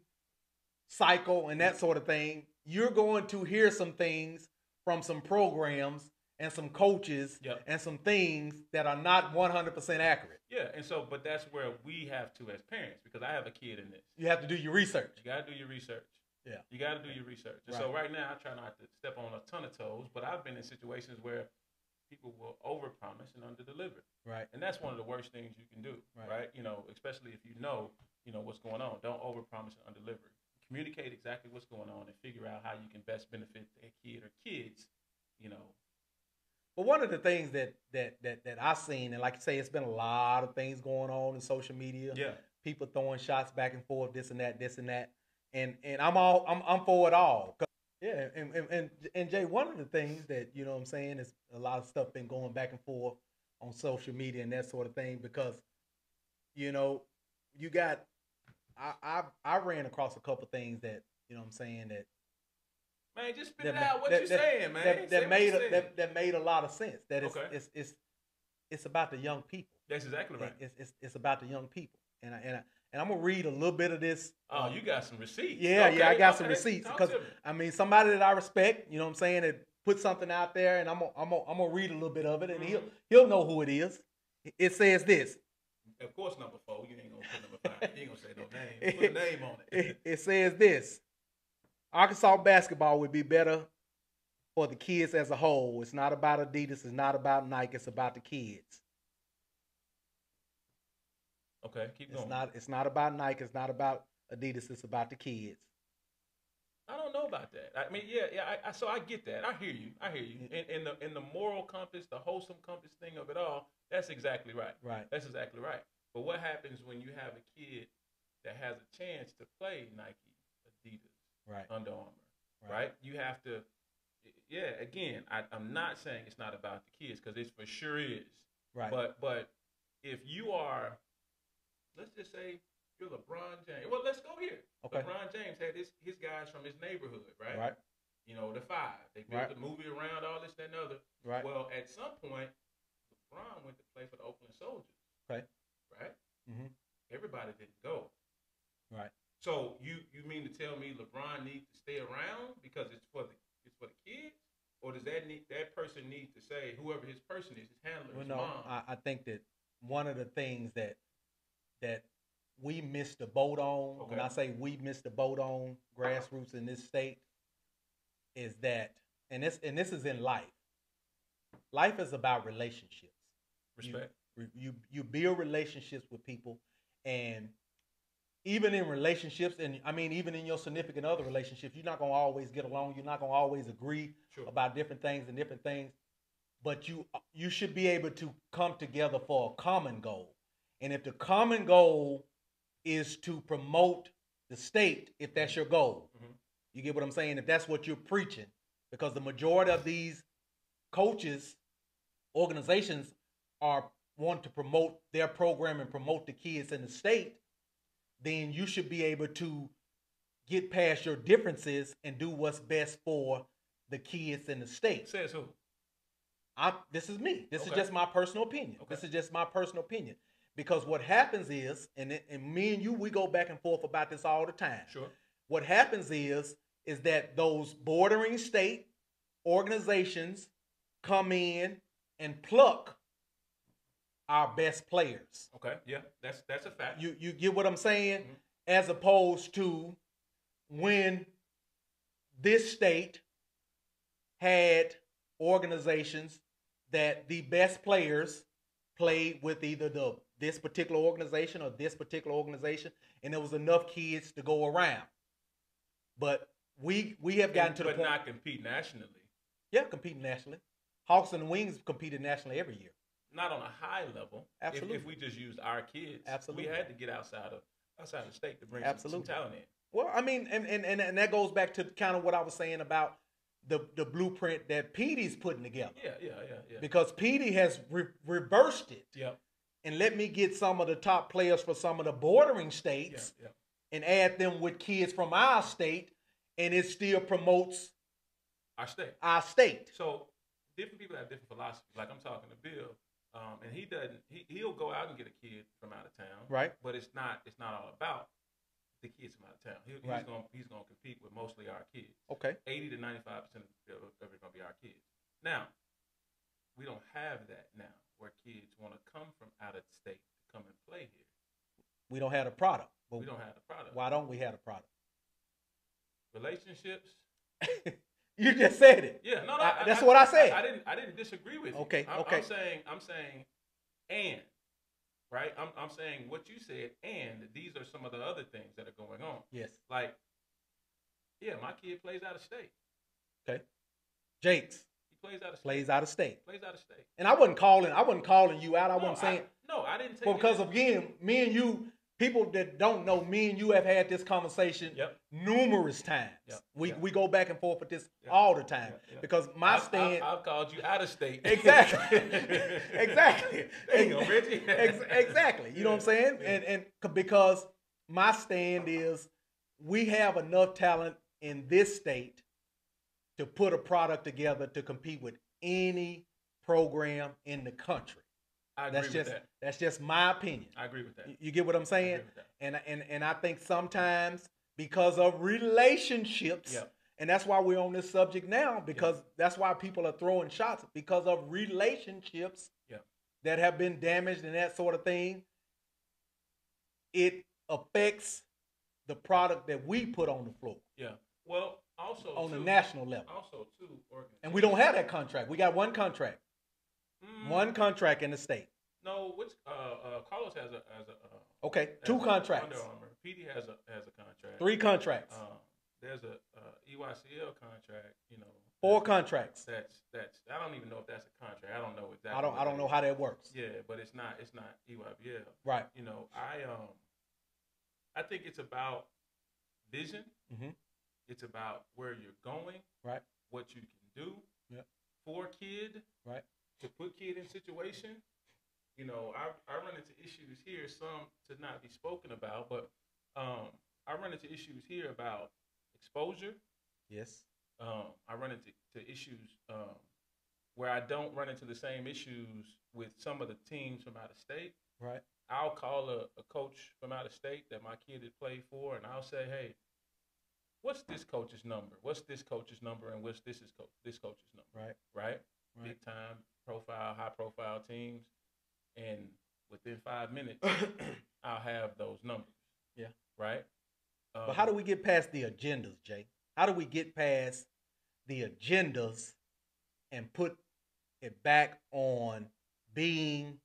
S1: cycle and that sort of thing, you're going to hear some things from some programs and some coaches and some things that are not 100% accurate.
S2: Yeah, and so, but that's where we have to as parents, because I have a kid in this.
S1: You have to do your research.
S2: You got to do your research.
S1: Yeah.
S2: You got to do your research. And so right now, I try not to step on a ton of toes, but I've been in situations where people will overpromise and underdeliver.
S1: Right.
S2: And that's one of the worst things you can do, right? Especially if you know what's going on. Don't overpromise and underdeliver. Communicate exactly what's going on and figure out how you can best benefit that kid or kids,
S1: But one of the things that I've seen, and like you say, it's been a lot of things going on in social media.
S2: Yeah.
S1: People throwing shots back and forth, this and that. And I'm for it all. Yeah, and Jay, one of the things that, you know what I'm saying, is a lot of stuff been going back and forth on social media and that sort of thing, because, you got, I ran across a couple things that, you know what I'm saying, that,
S2: man, just spit it out. What you saying, man?
S1: That made a lot of sense. That it's about the young people.
S2: That's exactly right.
S1: It's about the young people, and I'm gonna read a little bit of this.
S2: Oh, you got some receipts.
S1: Yeah, I got some receipts, because I mean, somebody that I respect, you know what I'm saying, that put something out there, and I'm gonna read a little bit of it, and he'll know who it is. It says this.
S2: Of course, number 4. You ain't gonna put number 5. You ain't gonna say no name. Put a name on it.
S1: It says this. Arkansas basketball would be better for the kids as a whole. It's not about Adidas. It's not about Nike. It's about the kids.
S2: Okay, keep going.
S1: It's not about Nike. It's not about Adidas. It's about the kids.
S2: I don't know about that. I mean, so I get that. I hear you. In the moral compass, the wholesome compass thing of it all, that's exactly right.
S1: Right.
S2: That's exactly right. But what happens when you have a kid that has a chance to play Nike, Adidas, Under Armour, right? You have to, again, I'm not saying it's not about the kids, because it for sure is.
S1: Right.
S2: But if you are, let's just say you're LeBron James. Well, let's go here.
S1: Okay.
S2: LeBron James had his guys from his neighborhood, right?
S1: Right.
S2: You know, the Five. They built a movie around all this, that, and other.
S1: Right.
S2: Well, at some point, LeBron went to play for the Oakland Soldiers.
S1: Okay.
S2: Right?
S1: Mm-hmm.
S2: Everybody didn't go.
S1: Right.
S2: So you mean to tell me LeBron needs to stay around because it's for the kids? Or does that person need to say, whoever his person is, his handler, his mom?
S1: I think that one of the things that we missed the boat on, when I say we missed the boat on grassroots in this state, is that, and this is in life. Life is about relationships.
S2: Respect.
S1: You build relationships with people, and even in relationships, and I mean even in your significant other relationships, you're not gonna always get along. You're not gonna always agree about different things. But you should be able to come together for a common goal. And if the common goal is to promote the state, if that's your goal, you get what I'm saying? If that's what you're preaching, because the majority of these coaches, organizations want to promote their program and promote the kids in the state, then you should be able to get past your differences and do what's best for the kids in the state.
S2: Says who?
S1: This is me. This is just my personal opinion. This is just my personal opinion. Because what happens is, and me and you, we go back and forth about this all the time.
S2: Sure.
S1: What happens is that those bordering state organizations come in and pluck our best players.
S2: Okay, yeah, that's a fact.
S1: You get what I'm saying? Mm-hmm. As opposed to when this state had organizations that the best players played with either this particular organization or this particular organization, and there was enough kids to go around. But we have gotten to the point.
S2: But not compete nationally.
S1: Yeah, competing nationally. Hawks and Wings competed nationally every year.
S2: Not on a high level.
S1: Absolutely.
S2: If we just used our kids.
S1: Absolutely.
S2: We had to get outside of the state to bring some talent in.
S1: Well, I mean, and that goes back to kind of what I was saying about the blueprint that Petey's putting together.
S2: Yeah.
S1: Because Petey has reversed it.
S2: Yeah.
S1: And let me get some of the top players for some of the bordering states and add them with kids from our state, and it still promotes
S2: our state. So different people have different philosophies. Like I'm talking to Bill, and he'll go out and get a kid from out of town.
S1: Right.
S2: But it's not all about the kids from out of town. He's gonna compete with mostly our kids.
S1: Okay.
S2: 80 to 95% of it gonna be our kids. Now, we don't have that now, where kids want to come from out of state to come and play here.
S1: We don't have a product.
S2: We don't have the product.
S1: Why don't we have a product?
S2: Relationships.
S1: You just said it.
S2: Yeah, no,
S1: that's what I said.
S2: I didn't disagree with you.
S1: Okay.
S2: I'm saying, and right. I'm saying what you said, and these are some of the other things that are going on.
S1: Yes.
S2: Like, yeah, my kid plays out of state.
S1: Okay. Jake's.
S2: Plays out of state.
S1: Plays out of state. And I wasn't calling you out. I wasn't saying.
S2: I didn't take
S1: because again, me and you, people that don't know, me and you have had this conversation numerous times. Yep. We go back and forth with this all the time because my stand.
S2: I've called you out of state.
S1: Exactly. Exactly.
S2: There you go, Reggie.
S1: Exactly. You know what I'm saying? And because my stand is, we have enough talent in this state to put a product together to compete with any program in the country.
S2: I agree with that.
S1: That's just my opinion.
S2: I agree with that.
S1: You get what I'm saying?
S2: I agree with that.
S1: And I think sometimes because of relationships, and that's why we're on this subject now, because that's why people are throwing shots, because of relationships that have been damaged and that sort of thing. It affects the product that we put on the floor.
S2: Yeah. Well, also
S1: on the national level.
S2: Also, too,
S1: and we don't have that contract. We got one contract. One contract in the state.
S2: No, which Carlos has a
S1: okay, two contracts.
S2: Under Armour. PD has a contract.
S1: 3 contracts.
S2: There's a EYCL contract.
S1: 4 contracts.
S2: That's I don't even know if that's a contract. I don't know exactly.
S1: I don't know how that works.
S2: Yeah, but it's not EYBL.
S1: Right.
S2: I think it's about vision.
S1: Mm-hmm.
S2: It's about where you're going.
S1: Right.
S2: What you can do. For kid.
S1: Right.
S2: To put kid in situation I run into issues here, some to not be spoken about, but I run into issues here about exposure.
S1: Yes.
S2: I run into issues where I don't run into the same issues with some of the teams from out of state.
S1: Right.
S2: I'll call a coach from out of state that my kid had played for, and I'll say, hey, what's this coach's number? What's this coach's number? And what's this coach's number? Right. Big time profile, high profile teams. And within 5 minutes, I'll have those numbers.
S1: Yeah.
S2: Right.
S1: But how do we get past the agendas, Jay? How do we get past the agendas and put it back on being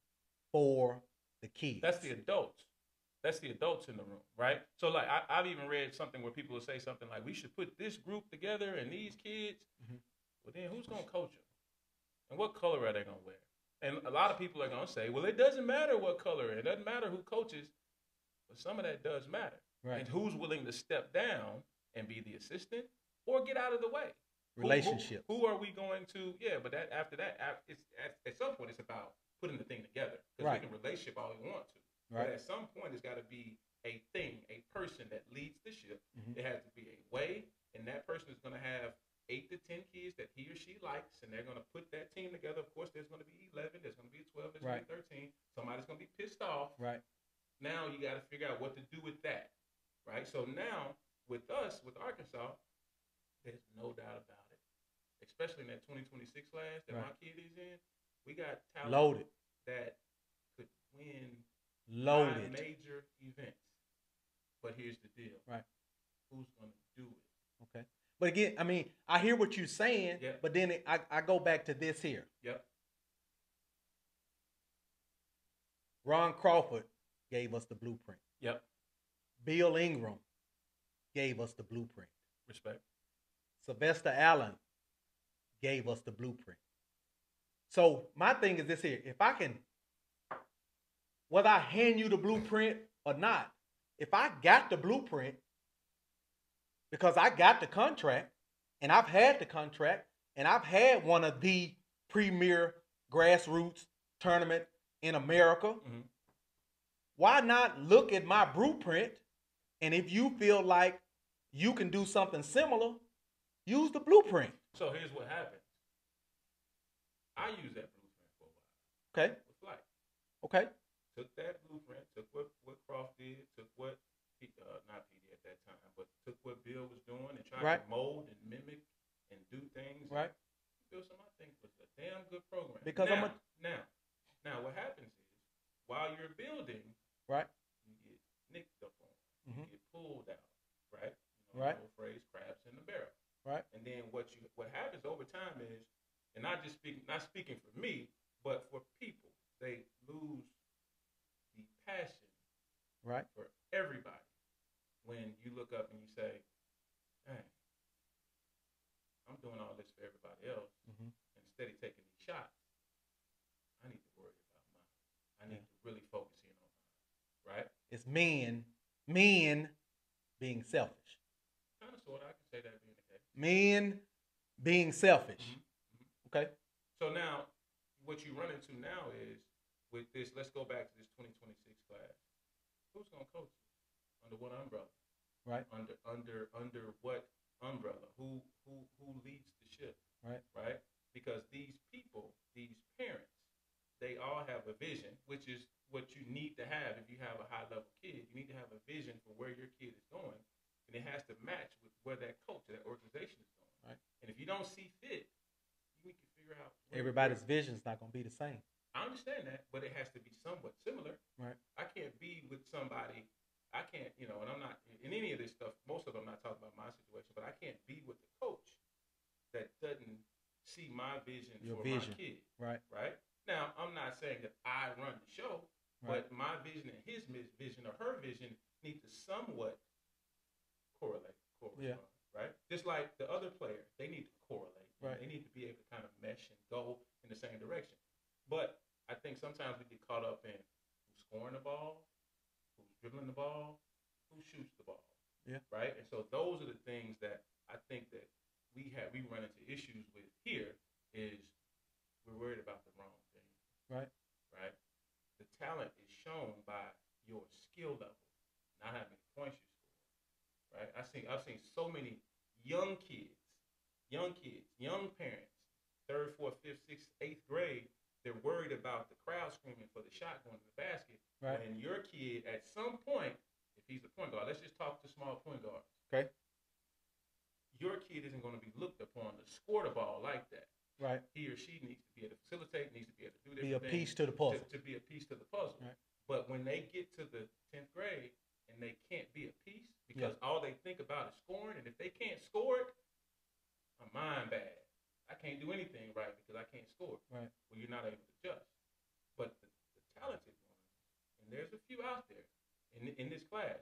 S1: for the kids?
S2: That's the adults. That's the adults in the room, right? So, like, I've even read something where people will say something like, we should put this group together and these kids. Mm-hmm. Well, then who's going to coach them? And what color are they going to wear? And a lot of people are going to say, well, it doesn't matter what color. It doesn't matter who coaches. But some of that does matter.
S1: Right.
S2: And who's willing to step down and be the assistant or get out of the way?
S1: Relationship.
S2: Who are we going to? Yeah, but after that, it's at some point, it's about putting the thing together. Because we can relationship all we want to.
S1: Right.
S2: But at some point, it's got to be a thing, a person that leads the ship. Mm-hmm. It has to be a way, and that person is going to have 8 to 10 kids that he or she likes, and they're going to put that team together. Of course, there's going to be 11, there's going to be 12, there's going to be 13. Somebody's going to be pissed off.
S1: Right.
S2: Now you got to figure out what to do with that. Right. So now with us, with Arkansas, there's no doubt about it. Especially in that 2026 class that my kid is in, we got talent
S1: loaded
S2: that could win.
S1: Loaded.
S2: Major events. But here's the deal.
S1: Right.
S2: Who's going to do it?
S1: Okay. But again, I mean, I hear what you're saying, but then I go back to this here.
S2: Yep.
S1: Ron Crawford gave us the blueprint.
S2: Yep.
S1: Bill Ingram gave us the blueprint.
S2: Respect.
S1: Sylvester Allen gave us the blueprint. So my thing is this here. If I can, whether I hand you the blueprint or not, if I got the blueprint, because I got the contract, and I've had the contract, and I've had one of the premier grassroots tournament in America, mm-hmm. Why not look at my blueprint, and if you feel like you can do something similar, use the blueprint.
S2: So here's what happens. I use that blueprint for a while.
S1: Okay.
S2: With Flight.
S1: Okay.
S2: Took that blueprint, took what Croft did, took what, not PD at that time, but took what Bill was doing and tried to mold and mimic and do things.
S1: Right.
S2: Bill, I think was a damn good program.
S1: Because
S2: now what happens is, while you're building,
S1: right,
S2: you get nicked up on,
S1: mm-hmm.
S2: you get pulled out, right?
S1: Right.
S2: The old phrase, crabs in the barrel.
S1: Right.
S2: And then what happens over time is, and not speaking for me, but for people, they lose the passion,
S1: right,
S2: for everybody. When you look up and you say, "Dang, I'm doing all this for everybody else,
S1: mm-hmm.
S2: instead of taking these shots, I need to worry about mine. I need to really focus in on mine." Right?
S1: It's men being selfish.
S2: Kind of, sort of, I can say that being the case.
S1: Men being selfish.
S2: Mm-hmm.
S1: Okay.
S2: So now, what you run into now is, with this, let's go back to this 2026 class. Who's going to coach it? Under what umbrella?
S1: Right.
S2: Under what umbrella? Who leads the ship?
S1: Right.
S2: Right? Because these people, these parents, they all have a vision, which is what you need to have if you have a high-level kid. You need to have a vision for where your kid is going, and it has to match with where that coach, that organization is going.
S1: Right. And
S2: if you don't see fit, you can figure out.
S1: Everybody's vision is not going to be the same.
S2: I understand that, but it has to be somewhat similar.
S1: Right.
S2: I can't be with somebody. I can't, and I'm not in any of this stuff. Most of them, I'm not talking about my situation, but I can't be with the coach that doesn't see my vision for my kid.
S1: Right.
S2: Right. Now, I'm not saying that I run the show, but my vision and his vision or her vision need to somewhat correlate.
S1: Yeah.
S2: Right. Just like the other player, they need to correlate.
S1: Right.
S2: They need to be able to kind of mesh and go in the same direction. But I think sometimes we get caught up in who's scoring the ball, who's dribbling the ball, who shoots the ball.
S1: Yeah.
S2: Right. And so those are the things that I think that we run into issues with here is we're worried about the wrong thing.
S1: Right.
S2: Right. young kids, young parents, 3rd, 4th, 5th, 6th, 8th grade, they're worried about the crowd screaming for the shot going to the basket. Right. When your kid, at some point, if he's a point guard, let's just talk to small point guards.
S1: Okay.
S2: Your kid isn't going to be looked upon to score the ball like that.
S1: Right.
S2: He or she needs to be able to facilitate, needs to be able to do
S1: be a
S2: things
S1: piece to the puzzle.
S2: To be a piece to the puzzle. Right. But when they get to the 10th grade and they can't be a piece because all they think about is scoring, and if they can't score it, my mind bad. I can't do anything right because I can't score. Right. Well, you're not able to adjust. But the talented ones, and there's a few out there in this class,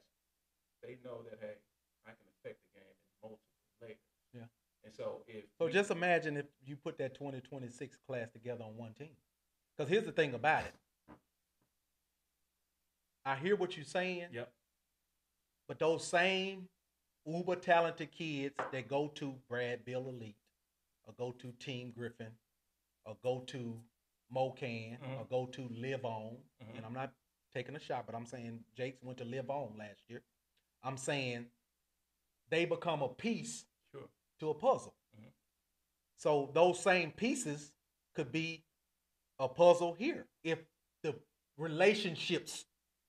S2: they know that, hey, I can affect the game in multiple layers. Yeah. And so
S1: just imagine if you put that 2026 class together on one team. Because here's the thing about it. I hear what you're saying. Yep. But those same uber talented kids that go to Brad Bill Elite, or go to Team Griffin, or go to Mocan, or go to Live On, and I'm not taking a shot, but I'm saying Jakes went to Live On last year. I'm saying they become a piece to a puzzle. So those same pieces could be a puzzle here if the relationships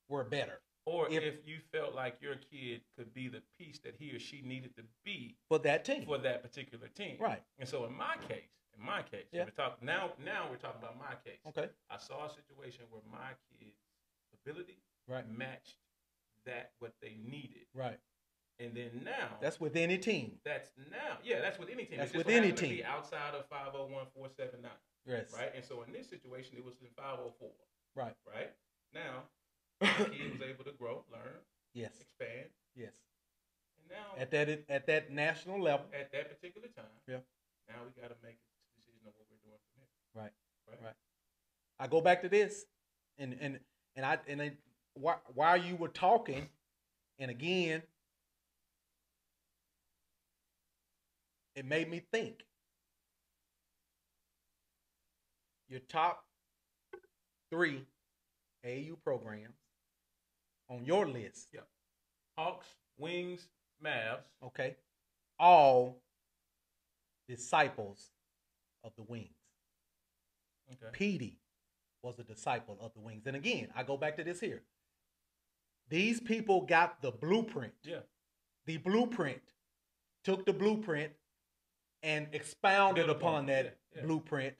S1: were better.
S2: Or if you felt like your kid could be the piece that he or she needed to be
S1: for that team,
S2: for that particular team. Right. And so in my case, we're talking now we're talking about my case. Okay. I saw a situation where my kid's ability matched what they needed. Right. And then now
S1: that's with any team.
S2: That's with any team.
S1: That's with any team.
S2: Be outside of 501-479. Yes. Right. And so in this situation, it was in 504. Right. Right. Now, the kid was able to grow, learn, expand. Yes. And now
S1: at that national level,
S2: at that particular time, now we got to make a decision on what we're doing from here.
S1: Right. I go back to this, and while you were talking, and again, it made me think. Your top 3 AAU programs on your list.
S2: Yeah. Hawks, Wings, Mavs.
S1: Okay. All disciples of the Wings. Okay. Petey was a disciple of the Wings. And again, I go back to this here. These people got the blueprint. Yeah. The blueprint. Took the blueprint and expounded upon that blueprint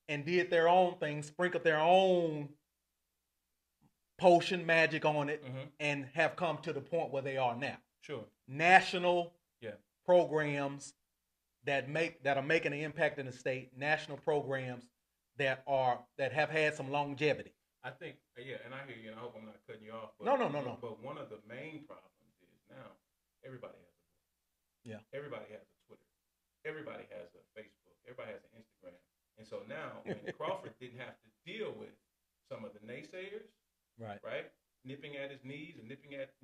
S1: and did their own thing, sprinkled their own potion magic on it, and have come to the point where they are now. Sure. National programs that are making an impact in the state, national programs that have had some longevity.
S2: I think, and I hear you, and I hope I'm not cutting you off. But,
S1: no.
S2: But one of the main problems is now everybody has a book. Yeah. Everybody has a Twitter. Everybody has a Facebook. Everybody has an Instagram. And so now, when Crawford didn't have to deal with some of the naysayers, right, nipping at his knees and nipping at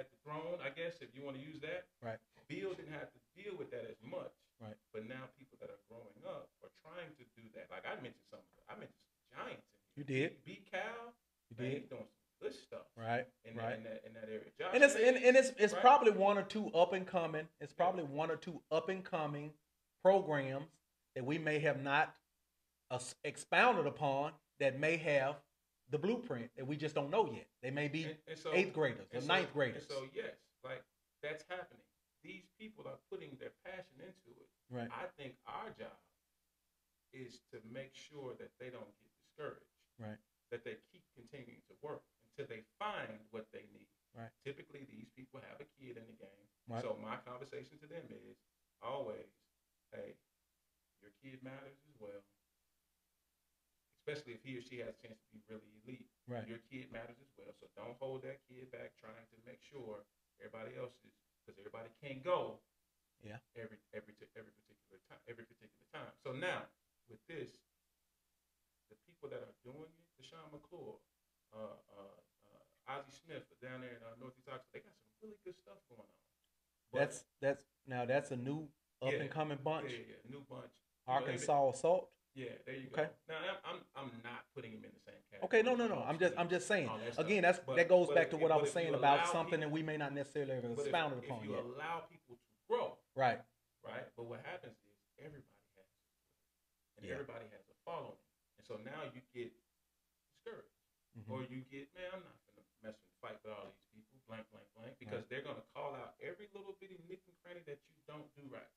S2: the throne, I guess, if you want to use that. Right. Bill didn't have to deal with that as much. Right. But now people that are growing up are trying to do that. Like I mentioned some giants in here.
S1: You did.
S2: B. Cal. You did. He's doing some good stuff.
S1: Right.
S2: In that area. Josh
S1: and it's probably one or two up and coming. It's probably one or two up and coming programs that we may have not expounded upon that may have the blueprint that we just don't know yet. They may be 8th graders or 9th graders.
S2: And so yes, like that's happening. These people are putting their passion into it. Right. I think our job is to make sure that they don't get discouraged. Right. That they keep continuing to work until they find what they need. Right. Typically, these people have a kid in the game. Right. So my conversation to them is always, hey, your kid matters as well. Especially if he or she has a chance to be really elite. Right. Your kid matters as well. So don't hold that kid back trying to make sure everybody else is, because everybody can't go every particular time. So now, with this, the people that are doing it, Deshaun McClure, Ozzie Smith down there in Northeast Arkansas, they got some really good stuff going on.
S1: But that's a new up and coming bunch.
S2: Yeah, new bunch.
S1: Arkansas Assault.
S2: Yeah, there you go. Now I'm not putting him in the same category.
S1: Okay, no. I'm just saying. Again, that goes back to what I was saying about something that we may not necessarily have expounded upon yet.
S2: If you allow people to grow,
S1: Right.
S2: Right? But what happens is everybody has a Twitter, and everybody has a following. And so now you get discouraged. Or you get, man, I'm not going to mess and fight with all these people, blank, blank, blank, because they're going to call out every little bitty nick and cranny that you don't do right.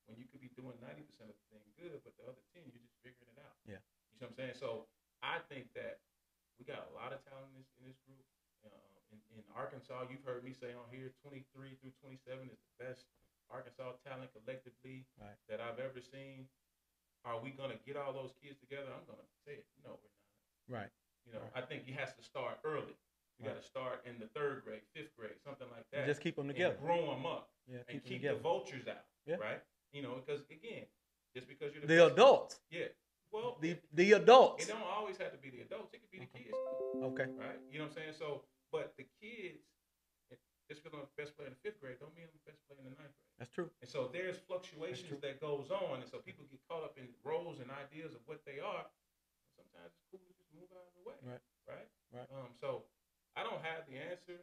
S2: When you could be doing 90% of the thing good, but the other 10, you're just figuring it out.
S1: Yeah.
S2: You know what I'm saying? So I think that we got a lot of talent in this group. In Arkansas, you've heard me say on here, 23 through 27 is the best Arkansas talent collectively that I've ever seen. Are we going to get all those kids together? I'm going to say it. No, we're not.
S1: Right.
S2: You know, I think he has to start early. You got to start in the 3rd grade, 5th grade, something like that.
S1: And just keep them together.
S2: And grow them up.
S1: Yeah,
S2: and keep the vultures out. Yeah. Right? You know, because, again, just because you're
S1: the adults.
S2: Yeah. Well,
S1: the adults.
S2: It don't always have to be the adults. It could be the kids, too.
S1: Okay.
S2: Right? You know what I'm saying? So, but the kids, just because I'm the best player in the 5th grade, don't mean I'm the best player in the 9th grade.
S1: That's true.
S2: And so there's fluctuations that goes on. And so people get caught up in roles and ideas of what they are. Sometimes it's cool to just move out of the way. Right. So I don't have the answer.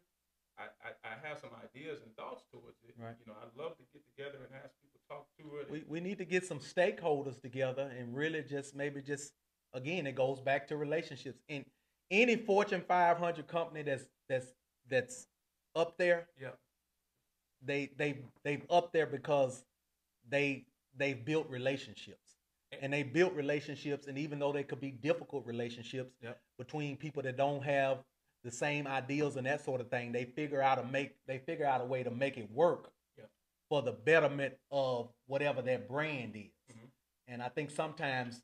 S2: I have some ideas and thoughts towards it. Right. You know, I'd love to get together and have people talk through it.
S1: We need to get some stakeholders together and really again, it goes back to relationships. In any Fortune 500 company that's up there, they've up there because they've built relationships. And they built relationships, and even though they could be difficult relationships between people that don't have the same ideals and that sort of thing, they figure out a way to make it work for the betterment of whatever their brand is. And I think sometimes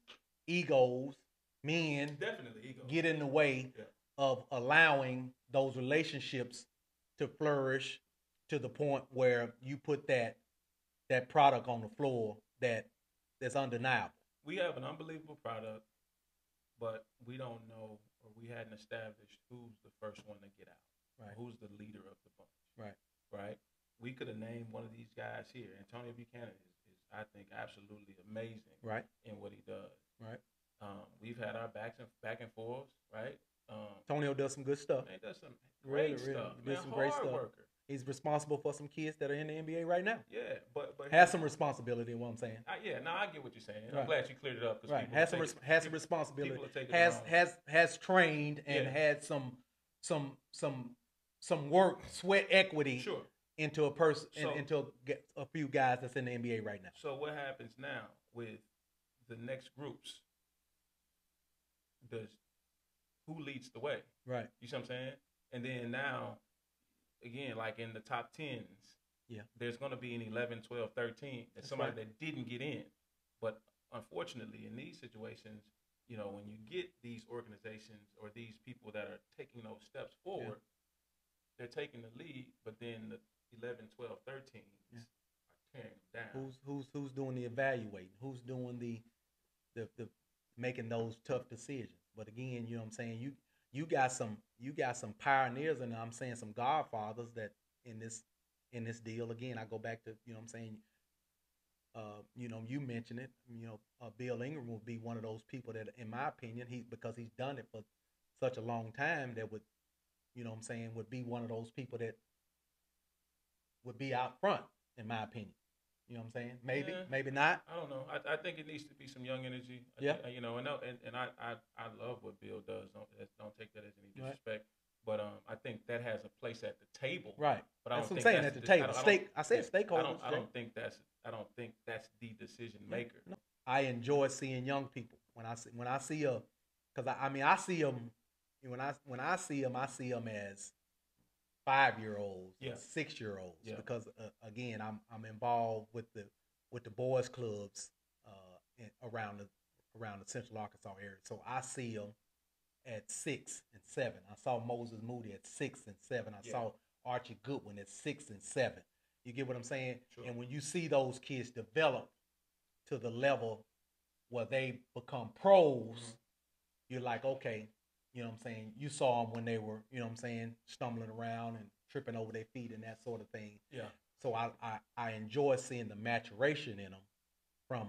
S1: men get in the way of allowing those relationships to flourish to the point where you put that product on the floor that's undeniable.
S2: We have an unbelievable product, but we don't know, or we hadn't established who's the first one to get out. Right. Who's the leader of the bunch. Right. We could have named one of these guys here. Antonio Buchanan is I think, absolutely amazing.
S1: Right.
S2: In what he does.
S1: Right.
S2: We've had our back and forths. Right.
S1: Antonio does some good stuff.
S2: He does some great stuff.
S1: He does some great stuff.
S2: Worker.
S1: He's responsible for some kids that are in the NBA right now.
S2: Yeah, but
S1: has some responsibility in what I'm saying.
S2: I get what you're saying. Right. I'm glad you cleared it up.
S1: Right, has some responsibility. Has trained and had some work, sweat equity into a person, into a few guys that's in the NBA right now.
S2: So what happens now with the next groups? Who leads the way?
S1: Right.
S2: You see what I'm saying? And then now, again, like in the top 10s, there's going to be an 11, 12, 13. That's somebody that didn't get in. But unfortunately, in these situations, you know, when you get these organizations or these people that are taking those steps forward, they're taking the lead, but then the 11, 12, 13s are tearing them down.
S1: Who's doing the evaluating? Who's doing the making those tough decisions? But again, you know what I'm saying? You got some pioneers, and I'm saying some godfathers that in this deal. Again, I go back to, you know what I'm saying, you know, you mentioned it, you know, Bill Ingram would be one of those people that, in my opinion, because he's done it for such a long time, that would, you know what I'm saying, would be one of those people that would be out front, in my opinion. You know what I'm saying? Maybe not.
S2: I don't know. I think it needs to be some young energy. You know, and I love what Bill does. Don't take that as any disrespect. But I think that has a place at the table.
S1: Right.
S2: But
S1: that's what I'm saying, at the table. I said stakeholders.
S2: I don't think that's the decision maker.
S1: No. I enjoy seeing young people when I see because I see them when I see them as 5-year-olds, 6-year-olds, because again, I'm involved with the boys clubs around the Central Arkansas area, so I see them at 6 and 7. I saw Moses Moody at 6 and 7. I saw Archie Goodwin at 6 and 7. You get what I'm saying?
S2: Sure.
S1: And when you see those kids develop to the level where they become pros, you're like, okay. You know what I'm saying? You saw them when they were, you know what I'm saying, stumbling around and tripping over their feet and that sort of thing.
S2: Yeah.
S1: So I enjoy seeing the maturation in them from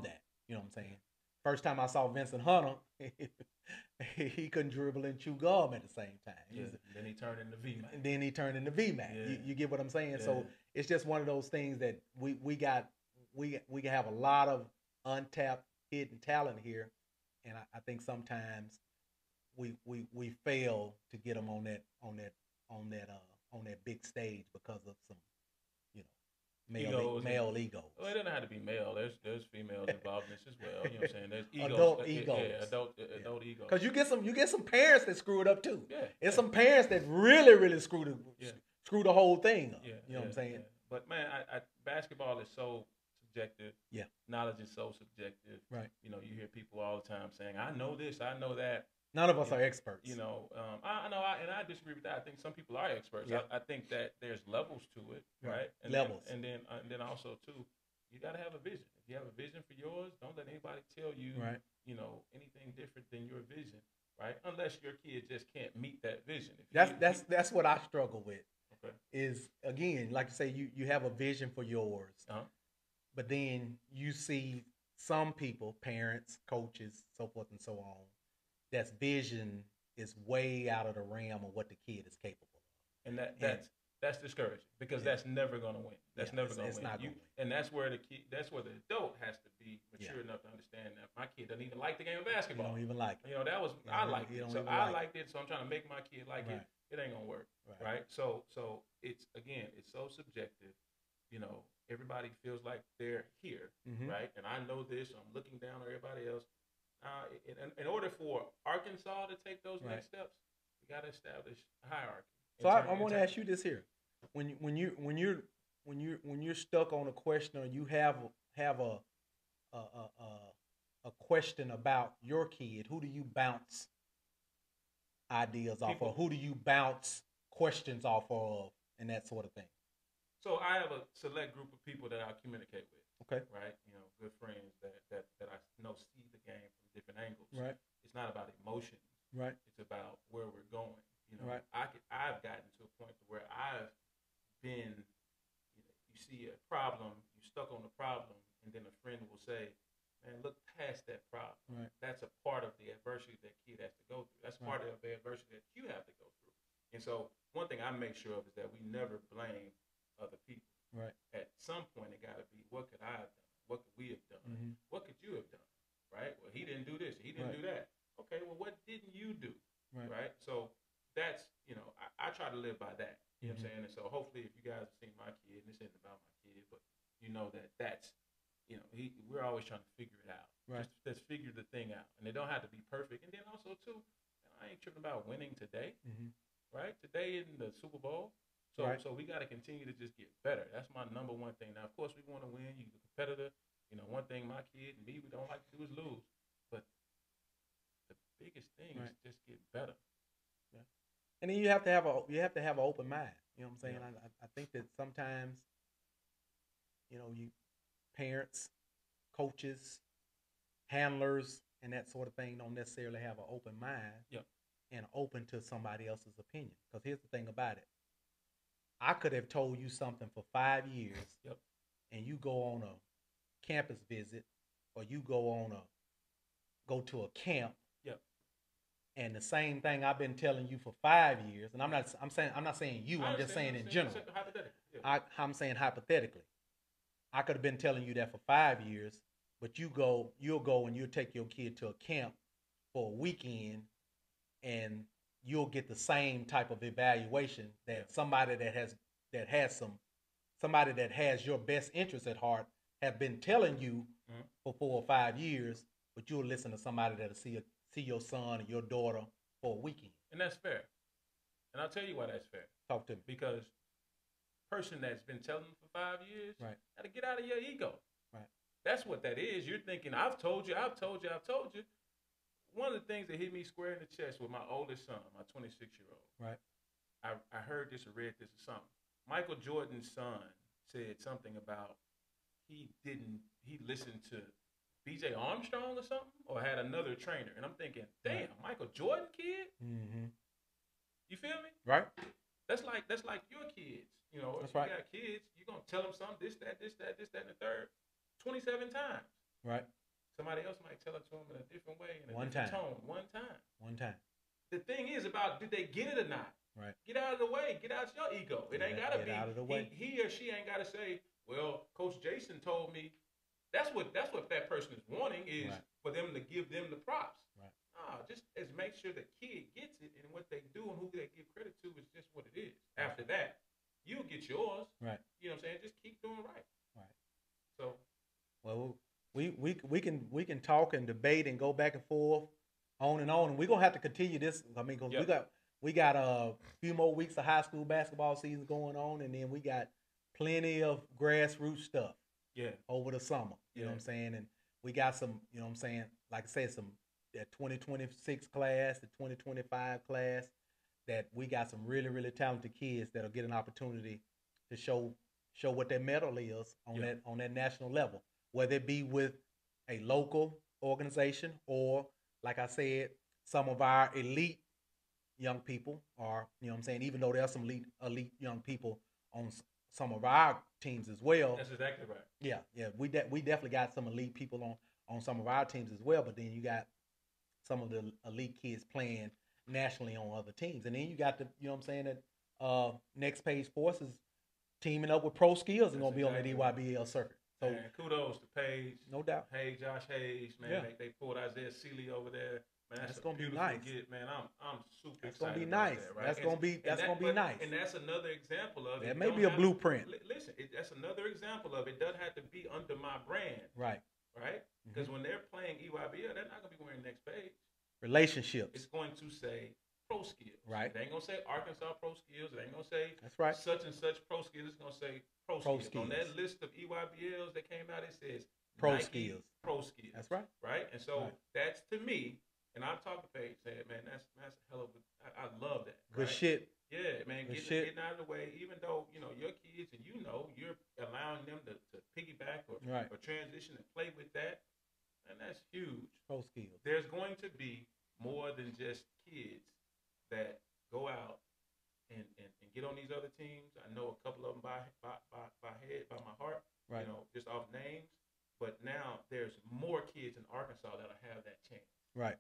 S1: that. You know what I'm saying? First time I saw Vincent Hunter, he couldn't dribble and chew gum at the same time.
S2: Yeah. Then he turned into VMAC.
S1: And then he turned into VMAC.
S2: Yeah.
S1: You get what I'm saying?
S2: Yeah.
S1: So it's just one of those things that we have a lot of untapped hidden talent here, and I think sometimes we fail to get them on that big stage because of some male egos.
S2: Well, it doesn't have to be male. There's females involved in this as well. You know what I'm saying? There's egos.
S1: Adult egos.
S2: Yeah, adult egos.
S1: Because you get some parents that screw it up too.
S2: Yeah.
S1: There's some parents that really screw the whole thing up.
S2: Yeah.
S1: You know what I'm saying?
S2: Yeah. But man, basketball is so subjective.
S1: Yeah.
S2: Knowledge is so subjective.
S1: Right.
S2: You know, you hear people all the time saying, "I know this, I know that."
S1: None of us are experts.
S2: You know, I know, and I disagree with that. I think some people are experts.
S1: Yeah.
S2: I think that there's levels to it, right? And
S1: levels.
S2: Then also too, you got to have a vision. If you have a vision for yours, don't let anybody tell you, you know, anything different than your vision, right? Unless your kid just can't meet that vision.
S1: That's what I struggle with.
S2: Okay.
S1: Is again, like you say, you have a vision for yours, but then you see some people, parents, coaches, so forth and so on. That's vision is way out of the realm of what the kid is capable of.
S2: And that's discouraging because that's never going to win. That's never going to win.
S1: Not gonna win.
S2: And that's where the adult has to be mature enough to understand that my kid doesn't even like the game of basketball.
S1: He don't even like it.
S2: You know, I liked it. So I liked it, so I'm trying to make my kid like it. It ain't going to work. Right? So it's so subjective. You know, everybody feels like they're here, right? And I know this, so I'm looking down on everybody else. In order for Arkansas to take those next steps, we got to establish a hierarchy.
S1: So I want to ask you this here: when you're stuck on a question, or you have a question about your kid, who do you bounce ideas off of? Who do you bounce questions off of, and that sort of thing?
S2: So I have a select group of people that I communicate with.
S1: Okay.
S2: Right. You know, good friends that I know see the game from different angles.
S1: Right.
S2: It's not about emotions.
S1: Right.
S2: It's about where we're going. You know,
S1: right.
S2: I've gotten to a point where I've been, you see a problem, you're stuck on the problem, and then a friend will say, man, look past that problem.
S1: Right.
S2: That's a part of the adversity that kid has to go through. That's part of the adversity that you have to go through. And so one thing I make sure of is that we never blame other people.
S1: Right.
S2: At some point, it got to be, what could I have done? What could we have done?
S1: Mm-hmm.
S2: What could you have done? Right? Well, he didn't do this. He didn't do that. Okay, well, what didn't you do? Right? So that's, I try to live by that. You know what I'm saying? And so hopefully if you guys have seen my kid, and this isn't about my kid, but you know that's, we're always trying to figure it out.
S1: Right.
S2: Just figure the thing out. And it don't have to be perfect. And then also, too, I ain't tripping about winning today.
S1: Mm-hmm.
S2: Right? Today in the Super Bowl. So we got to continue to just get better. That's my number one thing. Now, of course, we want to win. You're a competitor. One thing my kid and me, we don't like to do is lose. But the biggest thing is just get better.
S1: Yeah. And then you have to have an open mind. You know what I'm saying? Yeah. I think that sometimes, you parents, coaches, handlers, and that sort of thing don't necessarily have an open mind.
S2: Yep.
S1: And open to somebody else's opinion. Because here's the thing about it. I could have told you something for 5 years, and you go on a campus visit, or you go to a camp, and the same thing I've been telling you for 5 years, and I'm not saying you, I'm just saying in general. I'm saying hypothetically. I could have been telling you that for 5 years, but you'll go and you'll take your kid to a camp for a weekend, and you'll get the same type of evaluation that somebody that has your best interest at heart have been telling you for 4 or 5 years, but you'll listen to somebody that'll see your son or your daughter for a weekend.
S2: And that's fair. And I'll tell you why that's fair.
S1: Talk to me.
S2: Because person that's been telling them for 5 years, got to get out of your ego.
S1: Right.
S2: That's what that is. You're thinking, I've told you. One of the things that hit me square in the chest with my oldest son, my 26-year-old.
S1: Right.
S2: I heard this or read this or something. Michael Jordan's son said something about he listened to B.J. Armstrong or something, or had another trainer. And I'm thinking, damn, Michael Jordan kid?
S1: Mm-hmm.
S2: You feel me?
S1: Right.
S2: That's like your kids.
S1: That's
S2: if you got kids, you're going to tell them something, this, that, and the third, 27 times.
S1: Right.
S2: Somebody else might tell it to them in a different way, in a
S1: One
S2: different
S1: time.
S2: tone. One time.
S1: One time.
S2: The thing is about, did they get it or not?
S1: Right.
S2: Get out of the way. Get out your ego. It ain't got to be.
S1: Get out of the way.
S2: He or she ain't got to say, well, Coach Jason told me. That's what that person is wanting is for them to give them the props.
S1: Right.
S2: Just as make sure the kid gets it, and what they do and who they give credit to is just what it is. After that, you'll get yours.
S1: Right.
S2: You know what I'm saying? Just keep doing right.
S1: Right.
S2: So,
S1: well, we can talk and debate and go back and forth, on, and we're gonna have to continue this. I mean, because we got a few more weeks of high school basketball season going on, and then we got plenty of grassroots stuff.
S2: Yeah.
S1: Over the summer, you know what I'm saying, and we got some, you know what I'm saying, like I said, some that 2026 class, the 2025 class, that we got some really, really talented kids that'll get an opportunity to show what their mettle is on that national level, whether it be with a local organization or, like I said, some of our elite young people, or, you know what I'm saying, even though there are some elite young people on some of our teams as well.
S2: That's exactly right.
S1: Yeah, we definitely got some elite people on some of our teams as well, but then you got some of the elite kids playing nationally on other teams. And then you got the, you know what I'm saying, that Next Page Sports is teaming up with Pro Skills and going to be on the DYBL circuit. So,
S2: man, kudos to Paige.
S1: No doubt.
S2: Josh Hayes, man. They pulled Isaiah Seeley over there. Man, that's
S1: gonna be nice.
S2: Man, I'm super
S1: excited.
S2: That's gonna
S1: be nice.
S2: That, right?
S1: That's gonna be nice.
S2: And that's another example of it.
S1: That may be a blueprint.
S2: Listen, that's another example of it. Doesn't have to be under my brand.
S1: Right.
S2: Because when they're playing EYBL, they're not gonna be wearing Next Page.
S1: Relationships.
S2: It's going to say Pro Skills.
S1: Right.
S2: It ain't gonna say Arkansas Pro Skills. It ain't gonna say
S1: that's right.
S2: Such and such Pro Skills. It's gonna say Pro Skills. On that list of EYBLs that came out, it says
S1: Pro
S2: Nike
S1: Skills.
S2: Pro Skills.
S1: That's right.
S2: Right. And so that's, to me. And I've talked to Paige, saying, man, that's a hell of a, I love that.
S1: Good shit.
S2: Yeah, man, getting out of the way, even though, you know, your kids and you're allowing them to piggyback or transition and play with that, and that's huge.
S1: Pro Skills.
S2: There's going to be more than just kids that go out and get on these other teams. I know a couple of them by my heart, you know, just off names. But now there's more kids in Arkansas that'll have that chance.
S1: Right.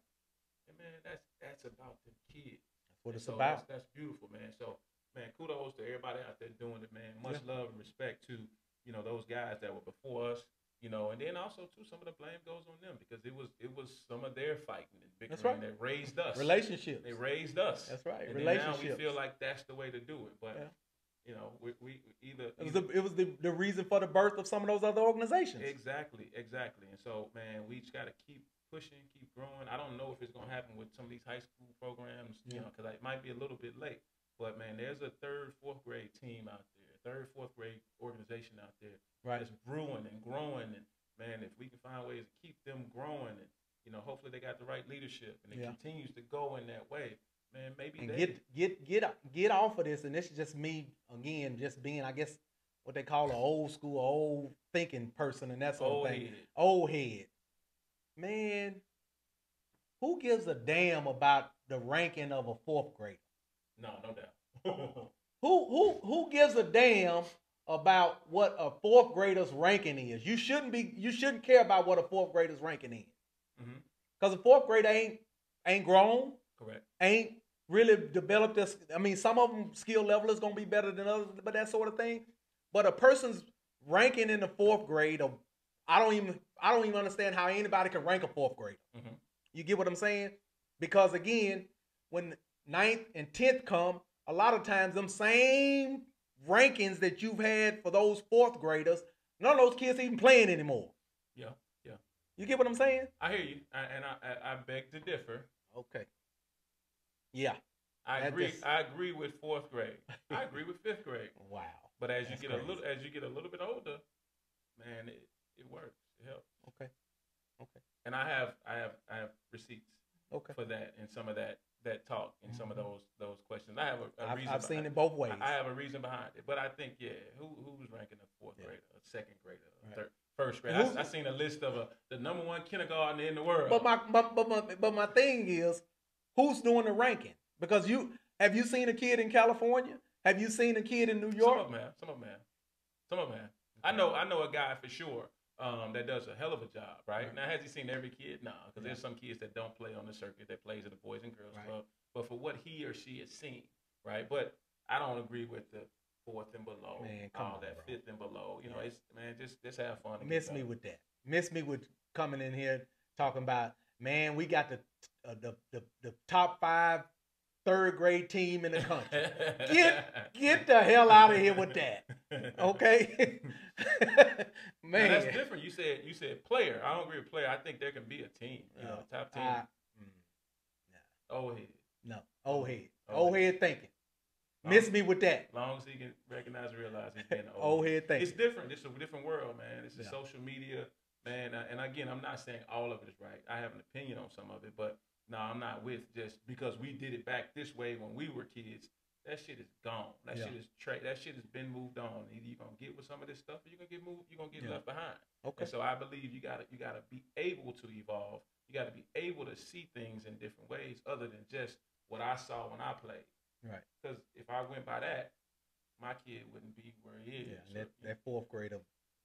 S2: And man, that's about the kids.
S1: That's what it's about.
S2: That's beautiful, man. So, man, kudos to everybody out there doing it, man. Much love and respect to, you know, those guys that were before us, you know, and then also too, some of the blame goes on them because it was some of their fighting and bickering that raised us.
S1: Relationships.
S2: They raised us.
S1: That's right.
S2: And
S1: relationships.
S2: now we feel like that's the way to do it, but. You know, we either
S1: it was the reason for the birth of some of those other organizations.
S2: Exactly. And so, man, we just got to keep pushing, keep growing. I don't know if it's gonna happen with some of these high school programs, you know, because it might be a little bit late. But man, there's a 3rd, 4th grade team out there, 3rd, 4th grade organization out there that's brewing and growing. And man, if we can find ways to keep them growing, and you know, hopefully they got the right leadership and it continues to go in that way. Man, maybe
S1: and get off of this, and this is just me again, just being, I guess, what they call an old school, old thinking person, and that sort of thing. Old head, man. Who gives a damn about the ranking of a 4th grader?
S2: No doubt.
S1: Who gives a damn about what a 4th grader's ranking is? You shouldn't care about what a 4th grader's ranking is, because a 4th grader ain't grown.
S2: Correct.
S1: Ain't really developed this. I mean, some of them skill level is going to be better than others, but that sort of thing. But a person's ranking in the 4th grade, I don't even understand how anybody can rank a 4th grader. You get what I'm saying? Because again, when 9th and 10th come, a lot of times them same rankings that you've had for those 4th graders, none of those kids even playing anymore.
S2: Yeah.
S1: You get what I'm saying?
S2: I hear you, and I beg to differ.
S1: Okay. Yeah.
S2: I agree with 4th grade. I agree with 5th grade.
S1: Wow.
S2: But as you get a little bit older, man, it works. It helps.
S1: Okay.
S2: And I have receipts for that and some of that talk and some of those questions. I have a reason.
S1: I've seen it both ways.
S2: I have a reason behind it. But I think, who's ranking a 4th grader, a 2nd grader, a 1st grader? I seen a list of the number 1 kindergarten in the world.
S1: But my thing is, who's doing the ranking? Because have you seen a kid in California? Have you seen a kid in New York?
S2: Some of them have. I know a guy for sure. that does a hell of a job, right? Now, has he seen every kid? No, because there's some kids that don't play on the circuit that plays at the Boys and Girls Club. But for what he or she has seen, right? But I don't agree with the fourth and below, fifth and below. You know, it's just have fun.
S1: Miss me with that. Miss me with coming in here talking about, man, we got the top 5 third grade team in the country. Get the hell out of here with that. Okay? Man.
S2: Now, that's different. You said player. I don't agree with player. I think there can be a team. You know, top team. Old head.
S1: No. Old head. Old head thinking. Miss me with that.
S2: As long as he can recognize and realize he's being
S1: old head thinking.
S2: It's different. It's a different world, man. This is social media, man. And again, I'm not saying all of it is right. I have an opinion on some of it, but no, I'm not with just because we did it back this way when we were kids. That shit is gone. That shit is that shit has been moved on. Either you're gonna get with some of this stuff, or you're gonna get moved. You're gonna get left behind. Okay. And so I believe you gotta be able to evolve. You gotta be able to see things in different ways, other than just what I saw when I played.
S1: Right.
S2: Because if I went by that, my kid wouldn't be where he is.
S1: Yeah. That fourth grader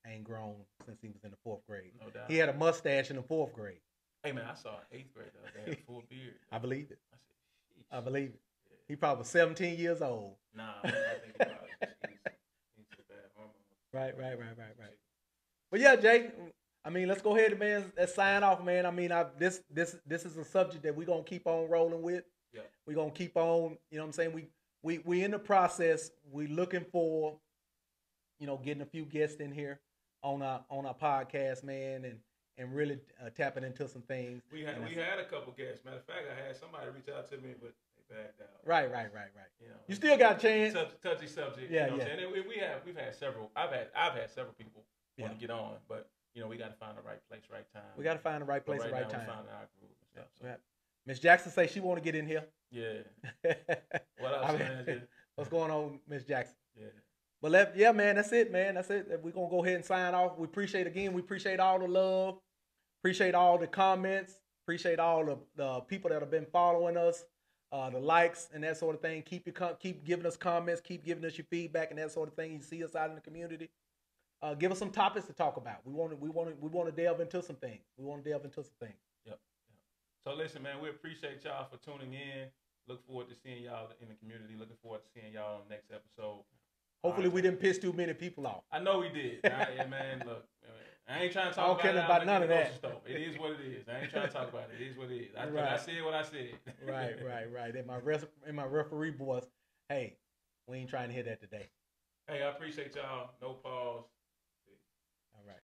S1: ain't grown since he was in the fourth grade.
S2: No doubt.
S1: He had a mustache in the fourth grade.
S2: Hey man, I saw an 8th grader that had a full beard.
S1: I believe it.
S2: I said, sheesh.
S1: I believe it. Yeah. He probably was 17 years old.
S2: Nah, I think he probably he's a bad hormone.
S1: Right. But yeah, Jay, I mean, let's go ahead, man. Let's sign off, man. I mean, this is a subject that we're gonna keep on rolling with.
S2: Yeah. We're
S1: gonna keep on, you know what I'm saying? We in the process, we looking for, you know, getting a few guests in here on our podcast, man, and really tapping into some things.
S2: We had a couple guests. Matter of fact, I had somebody reach out to me, but they backed out.
S1: Right.
S2: You know,
S1: you still got a chance.
S2: Touchy subject.
S1: Yeah,
S2: you know what I'm saying? We've had several. I've had several people want to get on, but you know, we got to find the right place, right time.
S1: We got to find the right place, the right time.
S2: We're finding our groove and stuff. So.
S1: Miss Jackson say she want to get in here.
S2: Yeah. What else, man?
S1: What's going on, Miss Jackson?
S2: Yeah.
S1: But man, that's it, man. That's it. We're going to go ahead and sign off. We appreciate all the love. Appreciate all the comments. Appreciate all the people that have been following us, the likes and that sort of thing. Keep giving us comments. Keep giving us your feedback and that sort of thing. You see us out in the community. Give us some topics to talk about. We want to delve into some things.
S2: Yep. So listen, man, we appreciate y'all for tuning in. Look forward to seeing y'all in the community. Looking forward to seeing y'all on the next episode.
S1: Hopefully we didn't piss too many people off.
S2: I know we did. Yeah, man, look. I ain't trying to talk
S1: about none of that.
S2: It is what it is. I ain't trying to talk about it. It is what it is. I said what I said.
S1: Right. In my referee voice, hey, we ain't trying to hear that today.
S2: Hey, I appreciate y'all. No pause.